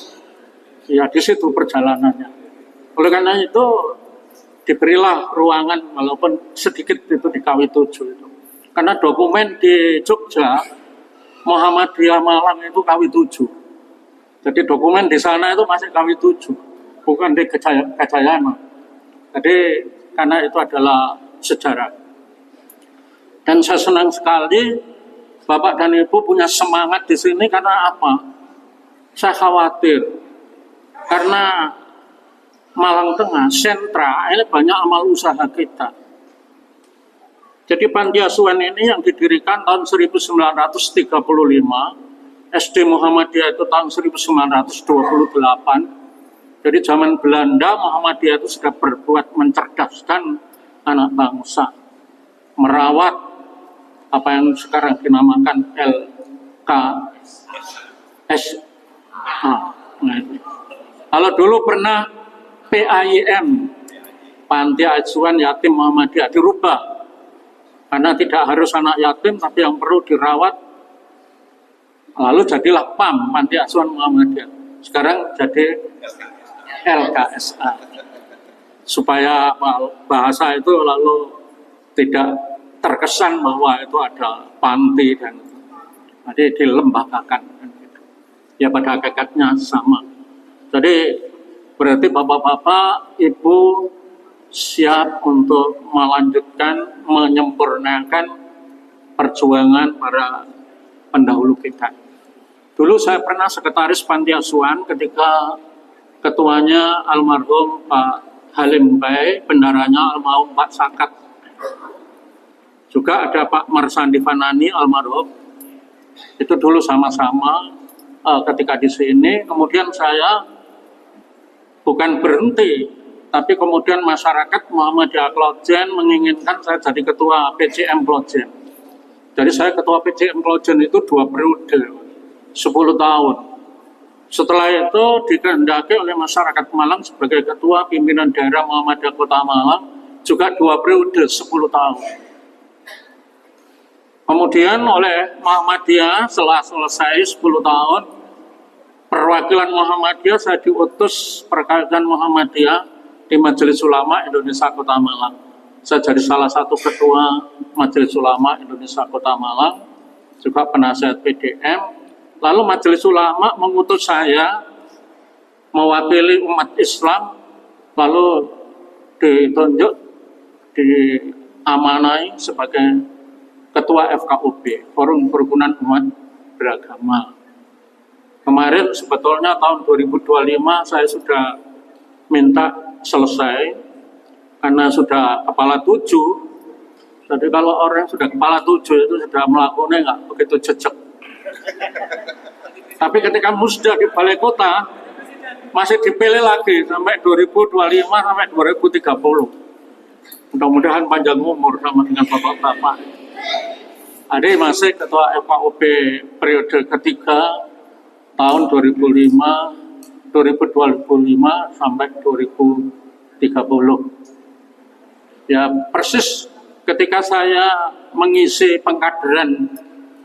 ya di situ perjalanannya. Oleh karena itu diberilah ruangan walaupun sedikit itu di KW7 itu. Karena dokumen di Jogja Muhammadiyah Malang itu KW7. Jadi dokumen di sana itu masih KW7. bukan di kejayaan. Jadi karena itu adalah sejarah. Dan saya senang sekali Bapak dan Ibu punya semangat di sini karena apa? Saya khawatir karena Malang Tengah, sentra, ini banyak amal usaha kita. Jadi panti asuhan ini yang didirikan tahun 1935, SD Muhammadiyah itu tahun 1928. Jadi zaman Belanda, Muhammadiyah itu sudah berbuat mencerdaskan anak bangsa, merawat apa yang sekarang dinamakan LKS. Kalau dulu pernah PAIM, Panti Asuhan Yatim Muhammadiyah, dirubah karena tidak harus anak yatim tapi yang perlu dirawat, lalu jadilah PAM, Panti Asuhan Muhammadiyah. Sekarang jadi LKSA supaya bahasa itu lalu tidak terkesan bahwa itu ada panti dan jadi dilembagakan. Ya pada hakikatnya sama. Jadi berarti bapak-bapak, ibu siap untuk melanjutkan, menyempurnakan perjuangan para pendahulu kita. Dulu saya pernah sekretaris panti asuhan ketika ketuanya almarhum Pak Halim Bay, bendaranya almarhum Pak Sakat. Juga ada Pak Marsandi Fanani almarhum. Itu dulu sama-sama ketika di sini. Kemudian saya bukan berhenti, tapi kemudian masyarakat Muhammadiyah Klojen menginginkan saya jadi ketua PCM Klojen. Jadi saya ketua PCM Klojen itu 2 periode, 10 tahun. Setelah itu dikehendaki oleh masyarakat Malang sebagai ketua pimpinan daerah Muhammadiyah Kota Malang, juga 2 periode, 10 tahun. Kemudian oleh Muhammadiyah setelah selesai 10 tahun, perwakilan Muhammadiyah saya diutus perwakilan Muhammadiyah di Majelis Ulama Indonesia Kota Malang. Saya jadi salah satu ketua Majelis Ulama Indonesia Kota Malang, juga penasihat PDM. Lalu Majelis Ulama mengutus saya mewakili umat Islam, lalu ditunjuk, diamanai sebagai Ketua FKUB, Forum Kerukunan Umat Beragama. Kemarin sebetulnya tahun 2025 saya sudah minta selesai karena sudah kepala 7. Jadi kalau orang sudah kepala 7 itu sudah melakukannya nggak begitu jejak. Tapi ketika musda di balai kota masih dipilih lagi sampai 2025 sampai 2030. Mudah-mudahan panjang umur sama dengan bapak-bapak. Adik masih ketua FKUB periode ketiga tahun 2025 sampai 2030. Ya persis ketika saya mengisi pengkaderan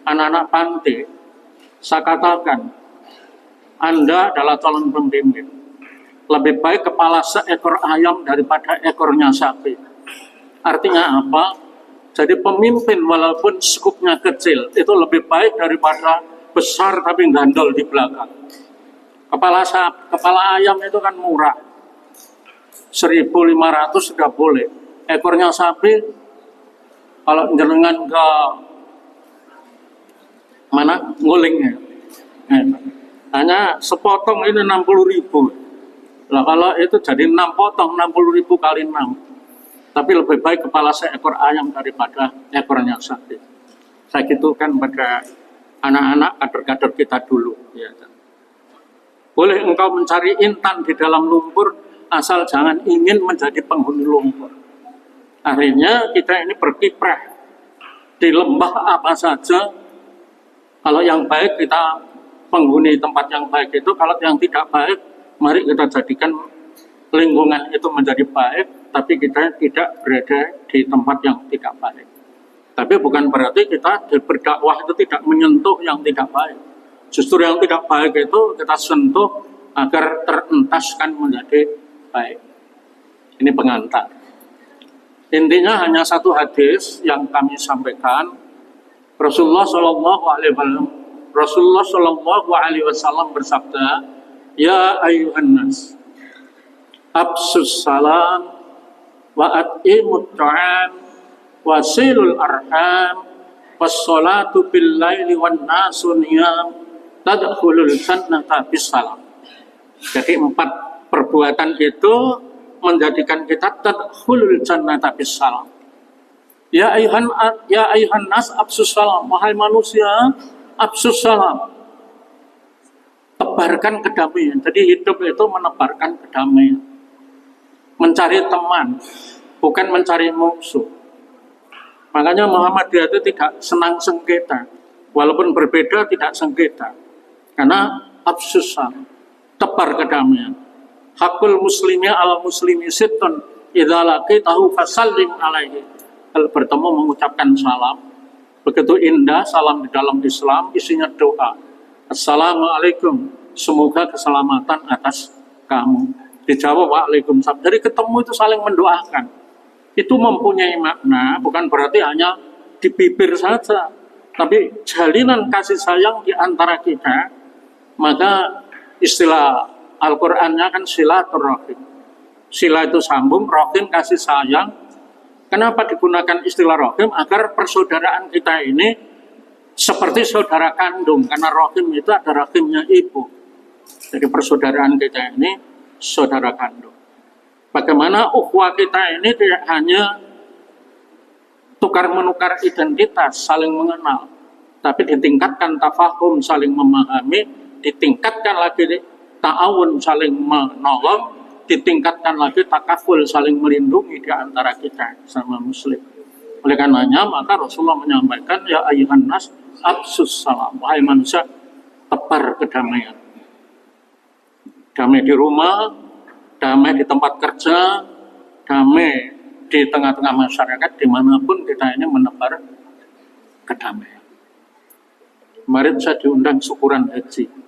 anak-anak panti, saya katakan Anda adalah calon pemimpin. Lebih baik kepala seekor ayam daripada ekornya sapi. Artinya apa? Jadi pemimpin walaupun skupnya kecil itu lebih baik daripada besar tapi gandol di belakang. Kepala ayam itu kan murah, 1.500 sudah boleh. Ekornya sapi kalau jenengan ke mana ngulingnya, hanya sepotong ini 60.000. Lah kalau itu jadi 6 potong 60.000 kali 6. Tapi lebih baik kepala seekor ayam daripada ekornya sapi. Saya gitukan pada anak-anak kader-kader kita dulu. Ya. Boleh engkau mencari intan di dalam lumpur, asal jangan ingin menjadi penghuni lumpur. Akhirnya kita ini berkiprah di lembah apa saja. Kalau yang baik kita penghuni tempat yang baik itu, kalau yang tidak baik, mari kita jadikan lingkungan itu menjadi baik, tapi kita tidak berada di tempat yang tidak baik. Tapi bukan berarti kita berdakwah itu tidak menyentuh yang tidak baik. Justru yang tidak baik itu kita sentuh agar terentaskan menjadi baik. Ini pengantar. Intinya hanya satu hadis yang kami sampaikan. Rasulullah Shallallahu Alaihi Wasallam bersabda, Ya ayyuhan nas, absus salam wa at'imut ta'am wasilul arham wassalatu bil laili wan nasu niyam tadkhulul jannata bisalam. Jadi 4 perbuatan itu menjadikan kita tadkhulul jannata bisalam. Ya ayuhan nas absus salam, wahai manusia absus salam, tebarkan kedamaian. Jadi hidup itu menebarkan kedamaian, mencari teman, bukan mencari musuh. Makanya Muhammadiyah itu tidak senang sengketa, walaupun berbeda tidak sengketa, karena absus salam, tebar kedamaian. Hakul muslimi al muslimi sittun idza laqitahu fasallim alaihi. Kalau bertemu mengucapkan salam, begitu indah salam di dalam Islam, isinya doa. Assalamualaikum, semoga keselamatan atas kamu. Dijawab waalaikumsalam. Jadi ketemu itu saling mendoakan. Itu mempunyai makna, bukan berarti hanya di bibir saja, tapi jalinan kasih sayang di antara kita. Maka istilah Al-Qur'annya kan silaturrahim. Sila itu sambung, rahim kasih sayang. Kenapa digunakan istilah rahim? Agar persaudaraan kita ini seperti saudara kandung, karena rahim itu ada rahimnya ibu. Jadi persaudaraan kita ini saudara kandung. Bagaimana ukhuwah kita ini tidak hanya tukar-menukar identitas, saling mengenal, tapi ditingkatkan tafahum, saling memahami, ditingkatkan lagi ta'awun, saling menolong, ditingkatkan lagi takaful, saling melindungi di antara kita sama muslim. Oleh karenanya maka Rasulullah menyampaikan ya ayuhan nas absus salam, wahai manusia tebar kedamaian. Damai di rumah, damai di tempat kerja, damai di tengah-tengah masyarakat, dimanapun kita ini menebar kedamaian. Kemarin saya diundang syukuran haji.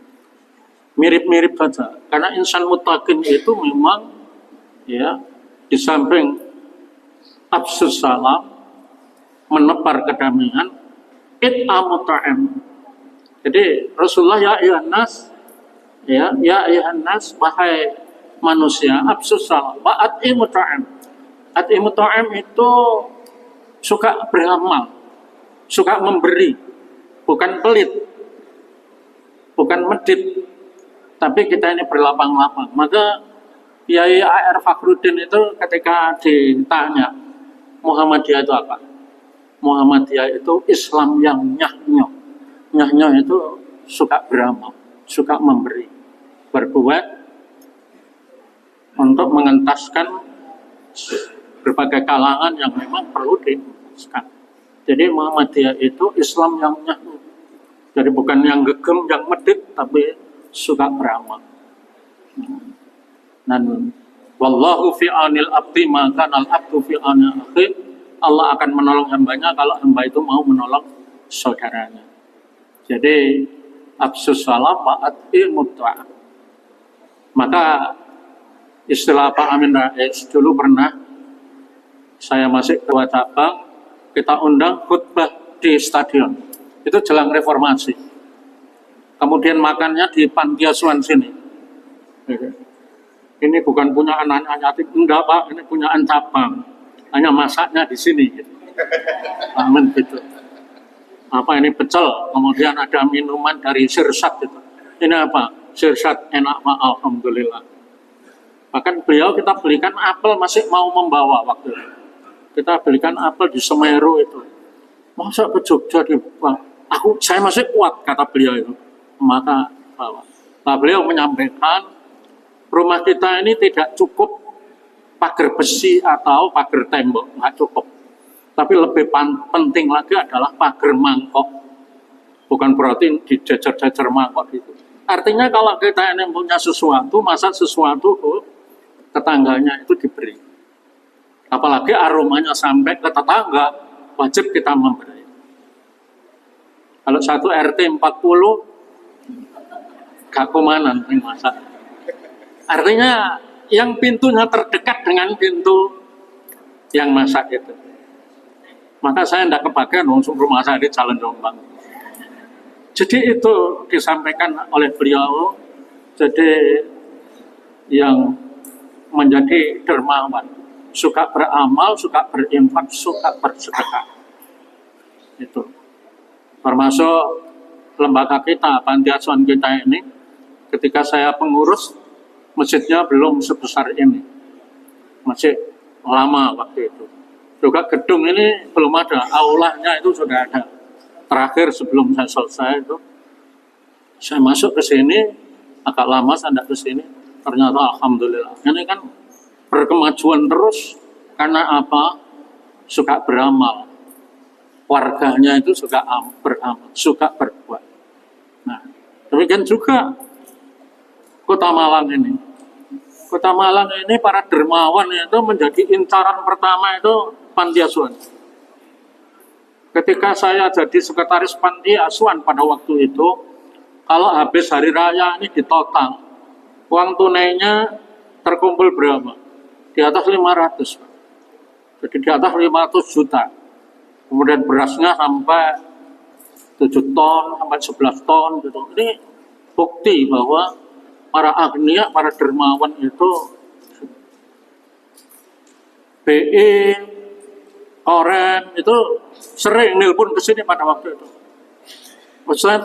Mirip-mirip saja, karena insan muttaqin itu memang ya di samping absus salam, menebar kedamaian, it'amut ta'am. Jadi Rasulullah ya ayuhan nas, ya ayuhan nas, wahai manusia absus salam wa at'imut ta'am. At'imut ta'am itu suka beramal, suka memberi, bukan pelit, bukan medit, tapi kita ini berlapang-lapang. Maka Kiai A.R. Fakhruddin itu ketika ditanya Muhammadiyah itu apa? Muhammadiyah itu Islam yang nyah-nyoh. Nyah-nyoh itu suka beramal, suka memberi, berbuat untuk mengentaskan berbagai kalangan yang memang perlu dientaskan. Jadi Muhammadiyah itu Islam yang nyah-nyoh. Jadi bukan yang gegem, yang medit, tapi suka beramal. Dan wallahu fi anil abdi maka al abdu fi anil akhi. Allah akan menolong hambanya kalau hamba itu mau menolong saudaranya. Jadi absus salam wa at'imut ta'am. Maka istilah Pak Amin Rais dulu pernah saya masih ketua cabang, kita undang khutbah di stadion. Itu jelang reformasi. Kemudian makannya di panti asuhan sini. Ini bukan punya anak-anak yatim, enggak Pak, ini punya cabang. Hanya masaknya di sini. Gitu. Amin gitu. Apa ini pecel? Kemudian ada minuman dari sirsat gitu. Ini apa? Sirsat enak Pak, alhamdulillah. Bahkan beliau kita belikan apel masih mau membawa waktu itu. Kita belikan apel di Semeru itu. Masa ke Jogja di saya masih kuat kata beliau itu. Maka bawa. Nah, beliau menyampaikan rumah kita ini tidak cukup pagar besi atau pagar tembok, nggak cukup. Tapi lebih penting lagi adalah pagar mangkok. Bukan berarti dijajar-jajar mangkok gitu. Artinya kalau kita ini punya sesuatu, masa sesuatu tetangganya itu diberi. Apalagi aromanya sampai ke tetangga, wajib kita memberi. Kalau satu RT 40 gak komanan masa. Artinya yang pintunya terdekat dengan pintu yang masak itu. Maka saya tidak kebagian langsung rumah saya di Jalan Jombang. Jadi itu disampaikan oleh beliau. Jadi yang menjadi dermawan, suka beramal, suka berinfak, suka bersedekah. Itu termasuk lembaga kita, panti asuhan kita ini. Ketika saya pengurus, masjidnya belum sebesar ini, masih lama waktu itu. Juga gedung ini belum ada, aulanya itu sudah ada. Terakhir sebelum saya selesai itu, saya masuk ke sini, agak lama saya tidak ke sini. Ternyata alhamdulillah, ini kan berkemajuan terus. Karena apa? Suka beramal. Warganya itu suka beramal, suka berbuat. Nah, demikian juga Kota Malang ini. Kota Malang ini para dermawan itu menjadi incaran pertama itu panti asuhan. Ketika saya jadi sekretaris panti asuhan pada waktu itu, kalau habis hari raya ini ditotal, uang tunainya terkumpul berapa? Di atas 500. Jadi di atas 500 juta. Kemudian berasnya sampai 7 ton, sampai 11 ton. Gitu. Ini bukti bahwa para agnia, para dermawan itu BI, Oren itu sering nelpon ke sini pada waktu itu. Ustaz,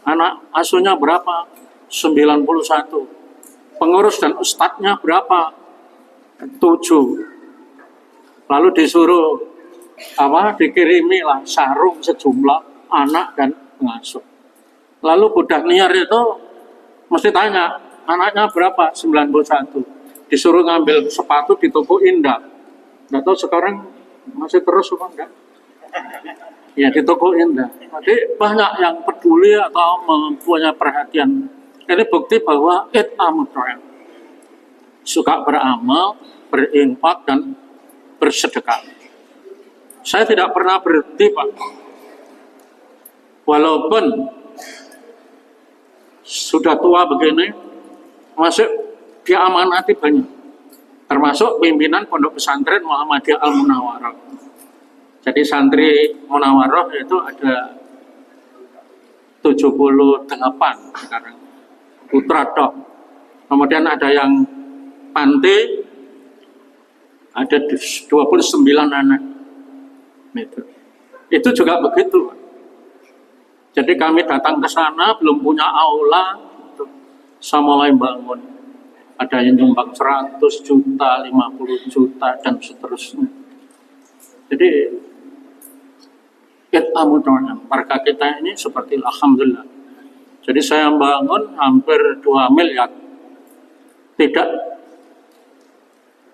anak asuhnya berapa? 91. Pengurus dan ustadznya berapa? 7. Lalu disuruh dikirimi lah sarung sejumlah anak dan pengasuh. Lalu budak niar itu mesti tanya, anaknya berapa? 91. Disuruh ngambil sepatu di toko Indah. Nggak tahu sekarang masih terus apa enggak? Ya di toko Indah. Jadi banyak yang peduli atau mempunyai perhatian. Ini bukti bahwa suka beramal, berinfak dan bersedekah. Saya tidak pernah berhenti, Pak. Walaupun sudah tua begini, masih diamanati banyak. Termasuk pimpinan Pondok Pesantren Muhammadiyah Al-Munawwarah. Jadi santri Munawwarah itu ada 78 sekarang. Putra dok. Kemudian ada yang panti, ada 29 anak. Itu juga begitu. Jadi kami datang ke sana, belum punya aula, saya mulai bangun. Ada yang nyumbang 100 juta, 50 juta, dan seterusnya. Jadi, warga kita ini seperti alhamdulillah. Jadi saya bangun hampir 2 miliar. Tidak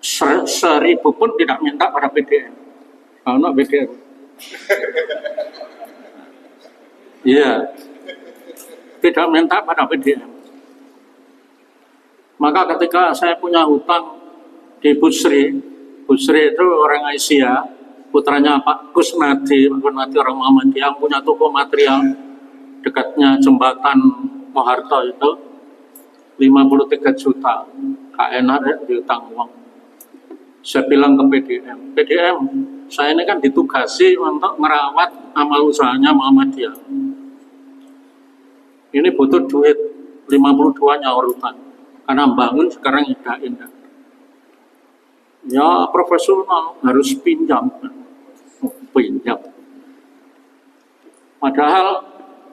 1.000 pun tidak minta pada PDM. Kalau PDM. Iya. Tidak minta pada PDM. Maka ketika saya punya hutang di Busri itu orang Asia, putranya Pak Kusnadi, Pak Kusnadi orang Muhammadiyah yang punya toko material dekatnya jembatan Moharto itu 53 juta. KNR dihutang uang. Saya bilang ke PDM, saya ini kan ditugasi untuk merawat amal usahanya Muhammadiyah. Ini butuh duit 52 nyawa hutang. Karena bangun sekarang indah-indah. Ya profesional harus pinjam. Padahal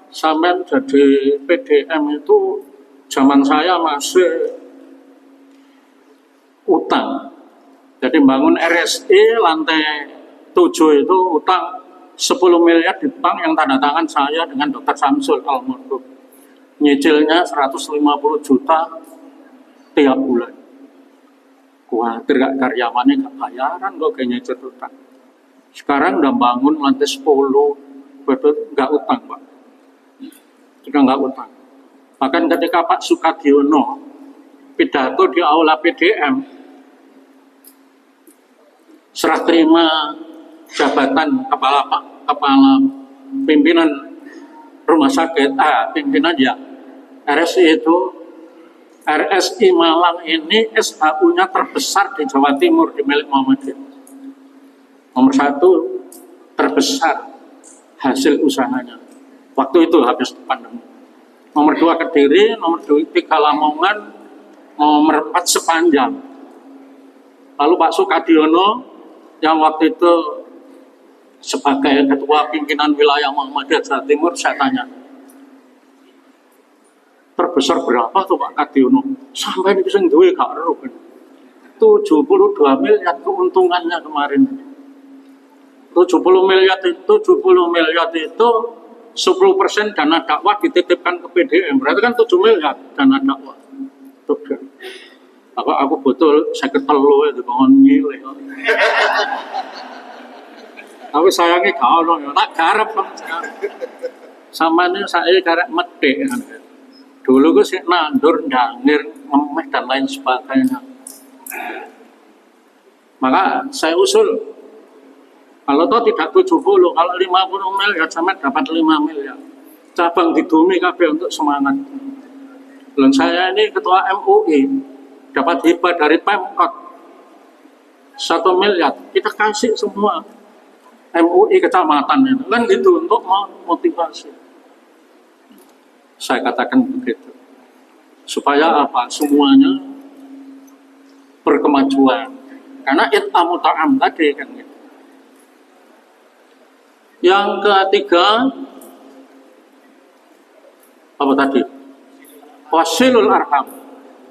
sampai jadi PDM itu zaman saya masih utang. Jadi bangun RSI lantai 7 itu utang 10 miliar di bank yang tanda tangan saya dengan Dr. Samsul Al-Murdub. Nyicilnya 150 juta tiap bulan. Khawatir gak karyawannya gak bayaran kok kayaknya utang. Sekarang udah bangun lantai 10, betul gak utang Pak. Sudah gak utang. Bahkan ketika Pak Sukadiono pidato di aula PDM, serah terima jabatan kepala pimpinan rumah sakit, pimpinan ya RSI itu. RSI Malang ini SHU-nya terbesar di Jawa Timur di milik Muhammadiyah. Nomor 1 terbesar hasil usahanya. Waktu itu habis pandemi. Nomor 2 Kediri, nomor 3 Lamongan, nomor 4 Sepanjang. Lalu Pak Sukadiono yang waktu itu sebagai ketua pimpinan wilayah Muhammadiyah Jawa Timur, saya tanya, terbesar berapa tuh Pak Kadiono? Sampai ini sing duwe gak ero. 72 miliar keuntungannya kemarin. 70 miliar itu 10% dana dakwah dititipkan ke PDM. Berarti kan 7 miliar dana dakwah. Aku betul saya ketelu itu bangun nyileh. Tapi sayangnya gak ono, tak garap sama ini saya garap medek. Dulu gue sih nandur, ndangir, ngemeh dan lain sebagainya. Maka saya usul, kalau toh tidak 70, kalau 50 miliar sama dapat 5 miliar. Cabang didumi kabeh untuk semangat. Dan saya ini ketua MUI, dapat hibah dari Pemkot 1 miliar, kita kasih semua MUI kecamatan itu, kan gitu untuk memotivasi. Saya katakan begitu, supaya apa? Semuanya berkemajuan. Karena it'amu ta'am tadi kan gitu. Yang ketiga, apa tadi? Wasilul arham,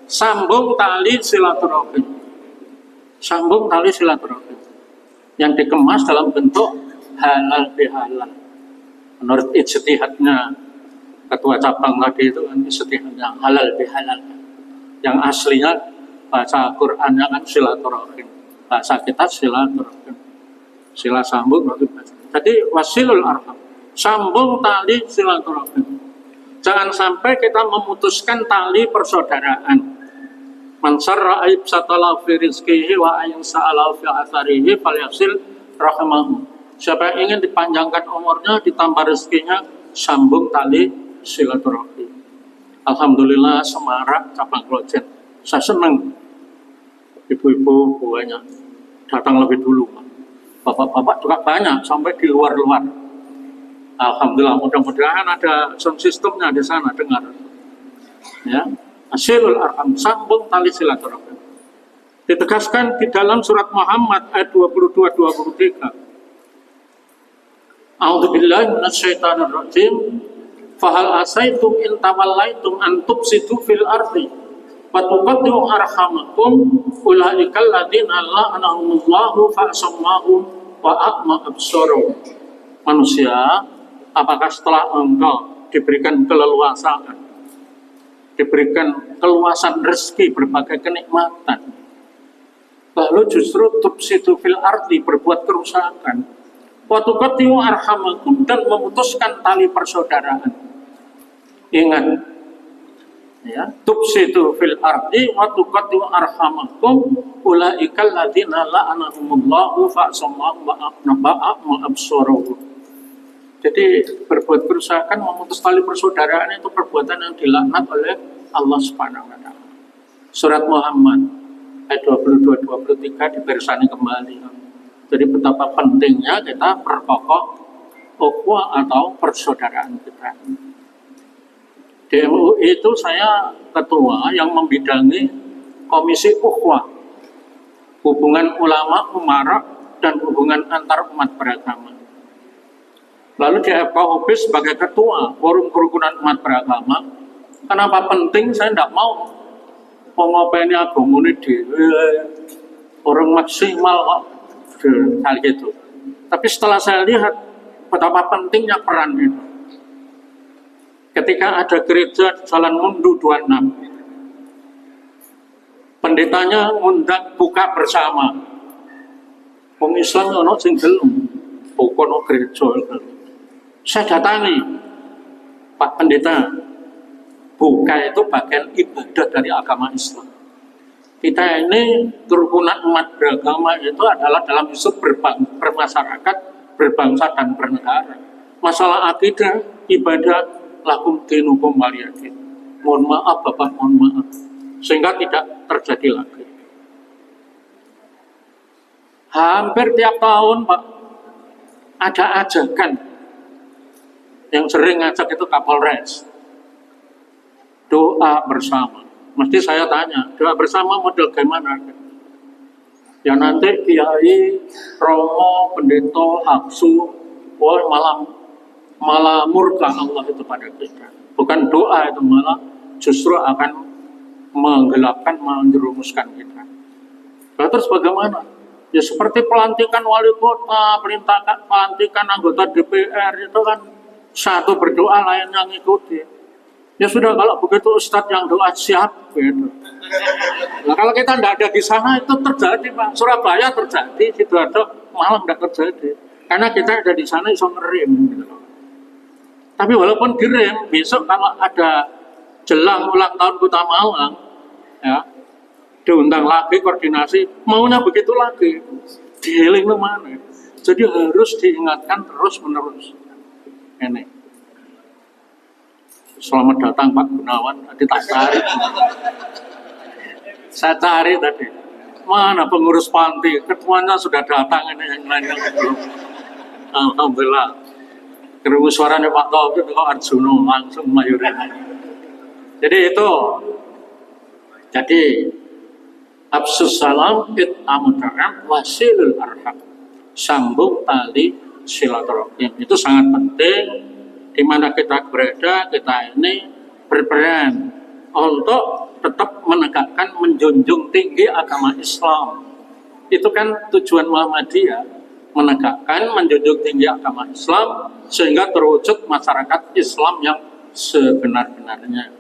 sambung tali silaturahim. Sambung tali silaturahim yang dikemas dalam bentuk halal bihalal. Menurut ijtihadnya ketua cabang tadi itu kan ijtihadnya halal bihalal. Yang aslinya bahasa Qur'annya kan silaturahim, bahasa kita silaturahim, sila sambung. Jadi wasilul arham, sambung tali silaturahim. Jangan sampai kita memutuskan tali persaudaraan. Man sarra aib satala fi rizqihi wa ayin sa'ala fi atharihi falyasil rahmahu. Siapa yang ingin dipanjangkan umurnya, ditambah rezekinya, sambung tali silaturahim. Alhamdulillah Semarang cabang Klojen. Saya senang ibu-ibu banyak datang lebih dulu. Bapak-bapak juga banyak sampai di luar-luar. Alhamdulillah, mudah-mudahan ada sound systemnya di sana, dengar. Ya, asilul arham, sambung tali silaturahim. Ditegaskan di dalam surat Muhammad ayat 22-23. A'udzubillahi minasyaitonir rajim. Fahal asaitum in tawallaitum an tufsidu fil ardi wa tuqaddimu arhamakum ulaikal ladzina la'anahumullahu fa'asammahum wa a'ma absarahum. Manusia, apakah setelah engkau diberikan keleluasaan, diberikan keluasan rezeki, berbagai kenikmatan, lalu justru tufsidu fil ardi, berbuat kerusakan, wa tuqaddimu arhamakum, dan memutuskan tali persaudaraan. Ingat, ya, tufsidu fil ardi wa tuqaddimu arhamakum ulaikal ladzina la'anahumullahu fa'asammahum wa a'ma absarahum. Jadi berbuat kerusakan, memutus tali persaudaraan itu perbuatan yang dilaknat oleh Allah Subhanahu wa taala. Surat Muhammad ayat 22-23 dibersani kembali. Jadi betapa pentingnya kita perkokoh ukhuwah atau persaudaraan kita. Di MUI itu saya ketua yang membidangi komisi ukhuwah, hubungan ulama, umarah, dan hubungan antar umat beragama. Lalu di FKUP sebagai ketua forum kerukunan umat beragama. Kenapa penting? Saya tidak mau ngopeni agama ini di orang maksimal hal gitu. Tapi setelah saya lihat betapa pentingnya peran itu. Ketika ada gereja di Jalan Mundu 26, pendetanya ngundang buka bersama. Wong Islam ono sing gelem, bukan gereja. Saya datangi, Pak Pendeta, buka itu bagian ibadah dari agama Islam. Kita ini kerukunan umat beragama itu adalah dalam isu bermasyarakat, berbangsa dan bernegara. Masalah akidah, ibadah, lakum dinukum waliyadin. Mohon maaf Bapak, mohon maaf. Sehingga tidak terjadi lagi. Hampir tiap tahun Pak, ada ajakan yang sering ngajak itu Kapolres, doa bersama. Mesti saya tanya, doa bersama model gimana? Ya nanti kiai, romo, pendeta, haksu, malah murka Allah itu pada kita. Bukan doa itu, malah justru akan menggelapkan, menjerumuskan kita. Nah, terus bagaimana? Ya seperti pelantikan wali kota, pelantikan anggota DPR itu kan satu berdoa lain yang ngikuti. Ya sudah, kalau begitu Ustadz yang doa siap gitu. Nah, kalau kita tidak ada di sana itu terjadi, Pak. Surabaya terjadi, Sidoarjo malah tidak terjadi. Karena kita ada di sana bisa ngerem gitu. Tapi walaupun direm, besok kalau ada jelang ulang tahun Kota Malang, ya diundang lagi koordinasi, maunya begitu lagi, dieling mana. Jadi harus diingatkan terus menerus. Ini. Selamat datang Pak Gunawan, tadi tak cari. Saya cari tadi. Mana pengurus panti? Ketuanya sudah datang, ini yang lainnya belum. Alhamdulillah. Kerungu suaranya Pak Taufik kok Arjuno langsung mayoritas. Jadi itu. Jadi absus salam it'amuda'am wasilul arham. Sambung tali silaturahim. Itu sangat penting. Di mana kita berada, kita ini berperan untuk tetap menegakkan, menjunjung tinggi agama Islam. Itu kan tujuan Muhammadiyah, menegakkan, menjunjung tinggi agama Islam sehingga terwujud masyarakat Islam yang sebenar-benarnya.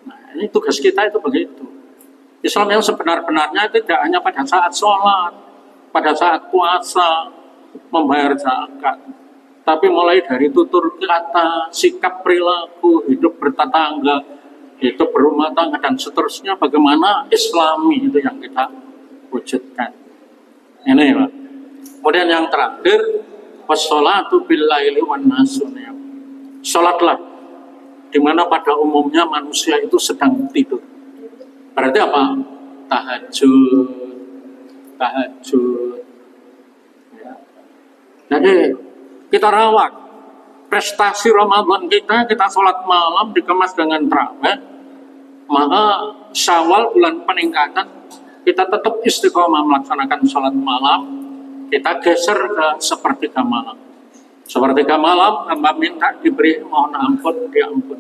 Nah, ini tugas kita itu begitu. Islam yang sebenar-benarnya tidak hanya pada saat sholat, pada saat puasa, membayar zakat, tapi mulai dari tutur kata, sikap perilaku, hidup bertetangga, hidup berumah tangga, dan seterusnya, bagaimana Islami itu yang kita wujudkan. Ini Pak. Kemudian yang terakhir, wassalatu billaili wan nasu niyam. Salatlah di mana pada umumnya manusia itu sedang tidur. Berarti apa? Tahajud. Ya. Jadi kita rawat prestasi Ramadan kita sholat malam dikemas dengan terawih, maka Syawal bulan peningkatan kita tetap istiqomah melaksanakan sholat malam, kita geser ke sepertiga malam. Sepertiga malam hamba minta diberi mohon ampun, diampun.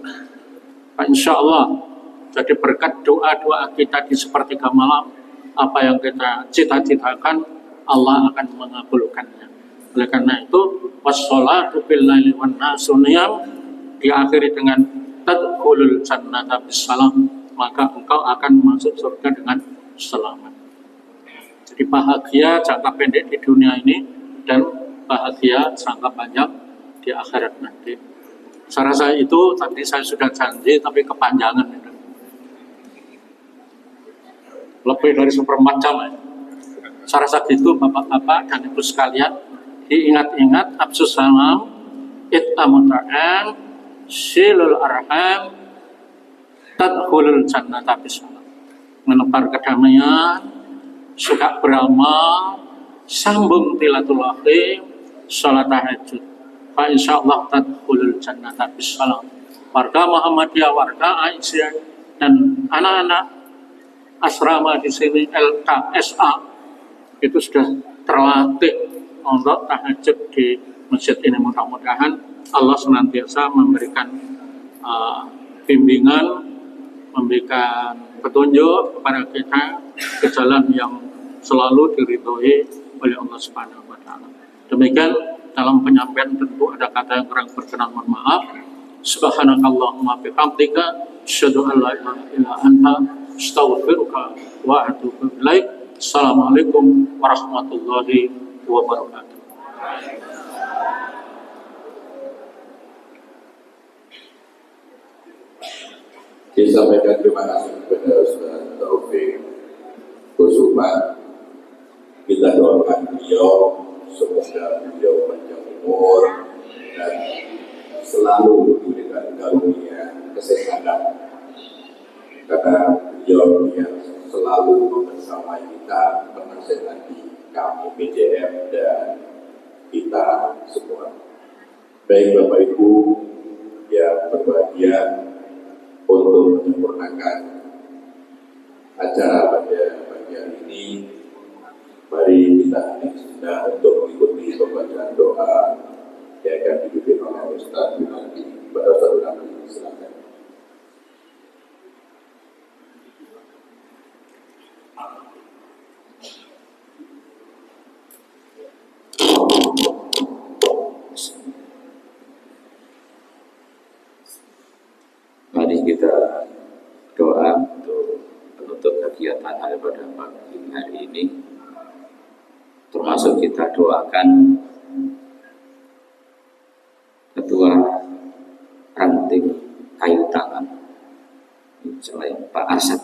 Insya Allah jadi berkat doa-doa kita di sepertiga malam, apa yang kita cita-citakan Allah akan mengabulkannya. Oleh karena itu, wassalatu billaili wan nasu niyam, diakhiri dengan tadkhulul jannata bisalam, maka engkau akan masuk surga dengan selamat. Jadi bahagia jangka pendek di dunia ini dan bahagia jangka panjang di akhirat nanti. Saya rasa itu tadi saya sudah janji tapi kepanjangan itu. Lebih dari seperempat jam ya. Saya rasa gitu Bapak-bapak dan Ibu sekalian. Diingat-ingat absus salam, it'amuta'am, silul arham, tadkhulul jannata bisalam. Menebar kedamaian, suka beramal, sambung tilaturahim, salat tahajud. Fa insyaallah tadkhulul jannata bisalam. Warga Muhammadiyah, warga Aisyah dan anak-anak asrama di sini LKSA itu sudah terlatih untuk tahajud di masjid ini. Mudah-mudahan Allah senantiasa memberikan bimbingan, memberikan petunjuk kepada kita ke jalan yang selalu diridhoi oleh Allah Subhanahu wa taala. Demikian dalam penyampaian tentu ada kata yang kurang berkenan, mohon maaf. Subhanakallahumma bihamdika asyhadu an la ilaha illa anta astaghfiruka wa atubu ilaik. Assalamualaikum warahmatullahi wabarakatuh. Saya sampaikan terima kasih kepada Ustaz Taufik Kusuma. Kita doakan beliau semoga beliau panjang umur dan selalu diberikan karunia kesehatan, karena beliau yang selalu bersama kita menasihati kami PJM dan kita semua. Baik Bapak Ibu yang berbahagia, untuk menyempurnakan acara pada pagi hari ini Mari kita doa untuk penutup kegiatan pada pagi hari ini. Termasuk kita doakan Ketua Ranting Kayu Tangan, selain Pak Arsad.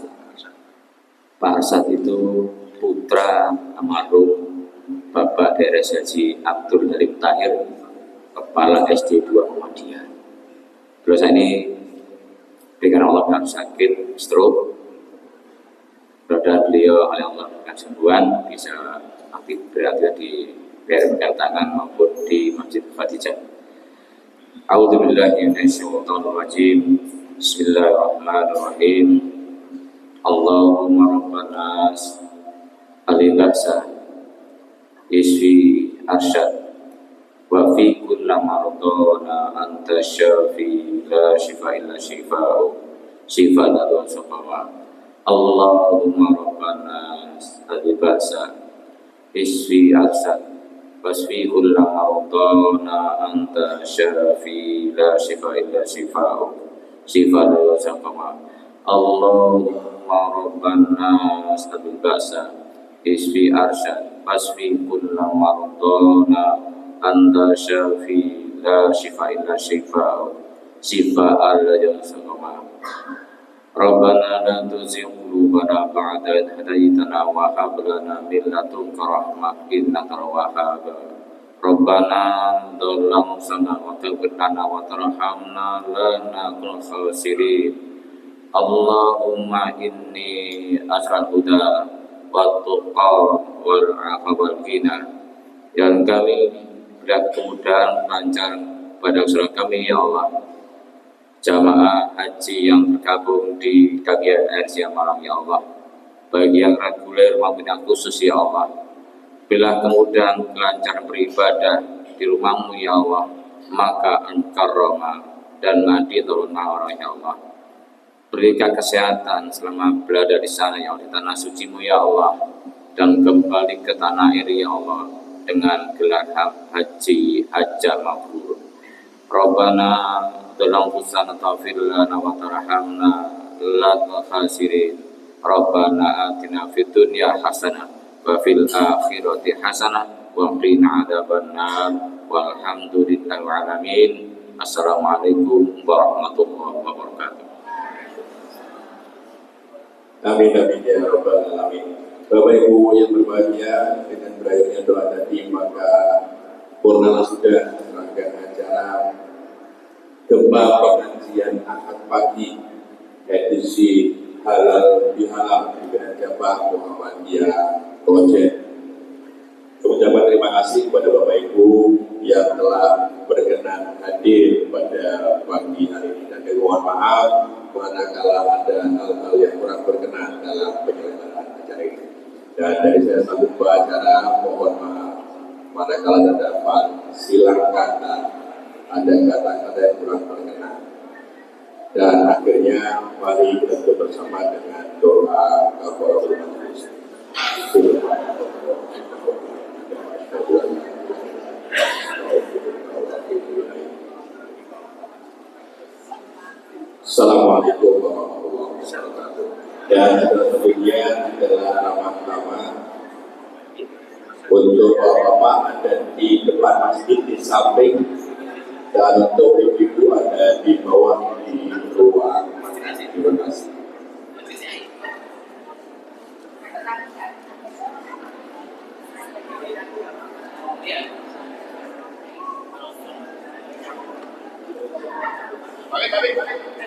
Pak Arsad itu putra almarhum Bapak Drs Haji Abdul Halim Tahir, Kepala SD 2 Muhammadiyah. Terus ini dengan Allah yang sakit stroke, berada beliau oleh Allah dengan sembuhan bisa aktif berada di PRML Tangan maupun di Masjid Khadijah. A'udzubillahi minasyaitonirrajim. Bismillahirrahmanirrahim. Allahumma rabbana alibasa isfi arsyad wa fi kulli maradona anta syafi la shifa illa shifa'u shifa la saqama. Allahumma rabbana alibasa isfi arsyad wasfi kulli maradona anta syafi la shifa illa shifa'u shifa la saqama. Allahumma rabbana alibasa isfi arsyad wasfi kulli maradona anta syafi la shifa illa shifa shifa alla jasama. Rabbana la tuzigh qulubana ba'da idh hadaytana wa hab lana min ladunka rahmah innaka wahhab. Rabbana dhalamna anfusana wa taghfir lana wa tarhamna lanakunanna khasirin. Allahumma inni as'al huda wa tuqa wal 'afa wal ghina. Yang kami berikan kemudahan lancar pada saudara kami ya Allah, jamaah haji yang tergabung di KGR Siang Malang ya Allah, bagi yang reguler maupun yang khusus ya Allah, bila kemudahan lancar beribadah di rumahmu ya Allah, maka engkau rahmah dan mati turun nawar ya Allah. Berikan kesehatan selama berada di sana ya Allah, di tanah sucimu ya Allah, dan kembali ke tanah air ya Allah dengan gelar haji hajjah mabrur. Rabbana tolong fusana taufir lana wa tarhamna la khasirin. Rabbana atina fid dunya hasanah wa fil akhirati hasanah wa qina adzabannar. Walhamdulillahi alamin. Assalamualaikum warahmatullahi wabarakatuh. Amin amin ya rabbal alamin. Bapak Ibu yang berbahagia, dengan berakhirnya doa tadi maka purnalah sudah rangkaian acara gempa pengajian Ahad pagi edisi halal bihalal dengan Jabah Muhammadiyah Project. Mengucapkan terima kasih kepada Bapak Ibu yang telah berkenan hadir pada pagi hari ini, dan mohon maaf manakala ada hal-hal yang kurang berkenan dalam penyelenggaraan acara ini. Dan dari saya sambut acara, mohon maaf manakala terdapat silang kata, ada kata-kata yang kurang berkenan. Dan akhirnya mari kita tutup bersama dengan doa kafaratul majelis. Assalamualaikum warahmatullahi wabarakatuh. Dan tentunya adalah ramah-ramah untuk bapak-bapak ada di depan masjid di samping, dan untuk ibu-ibu ada di bawah di ruang. Terima kasih. Balik.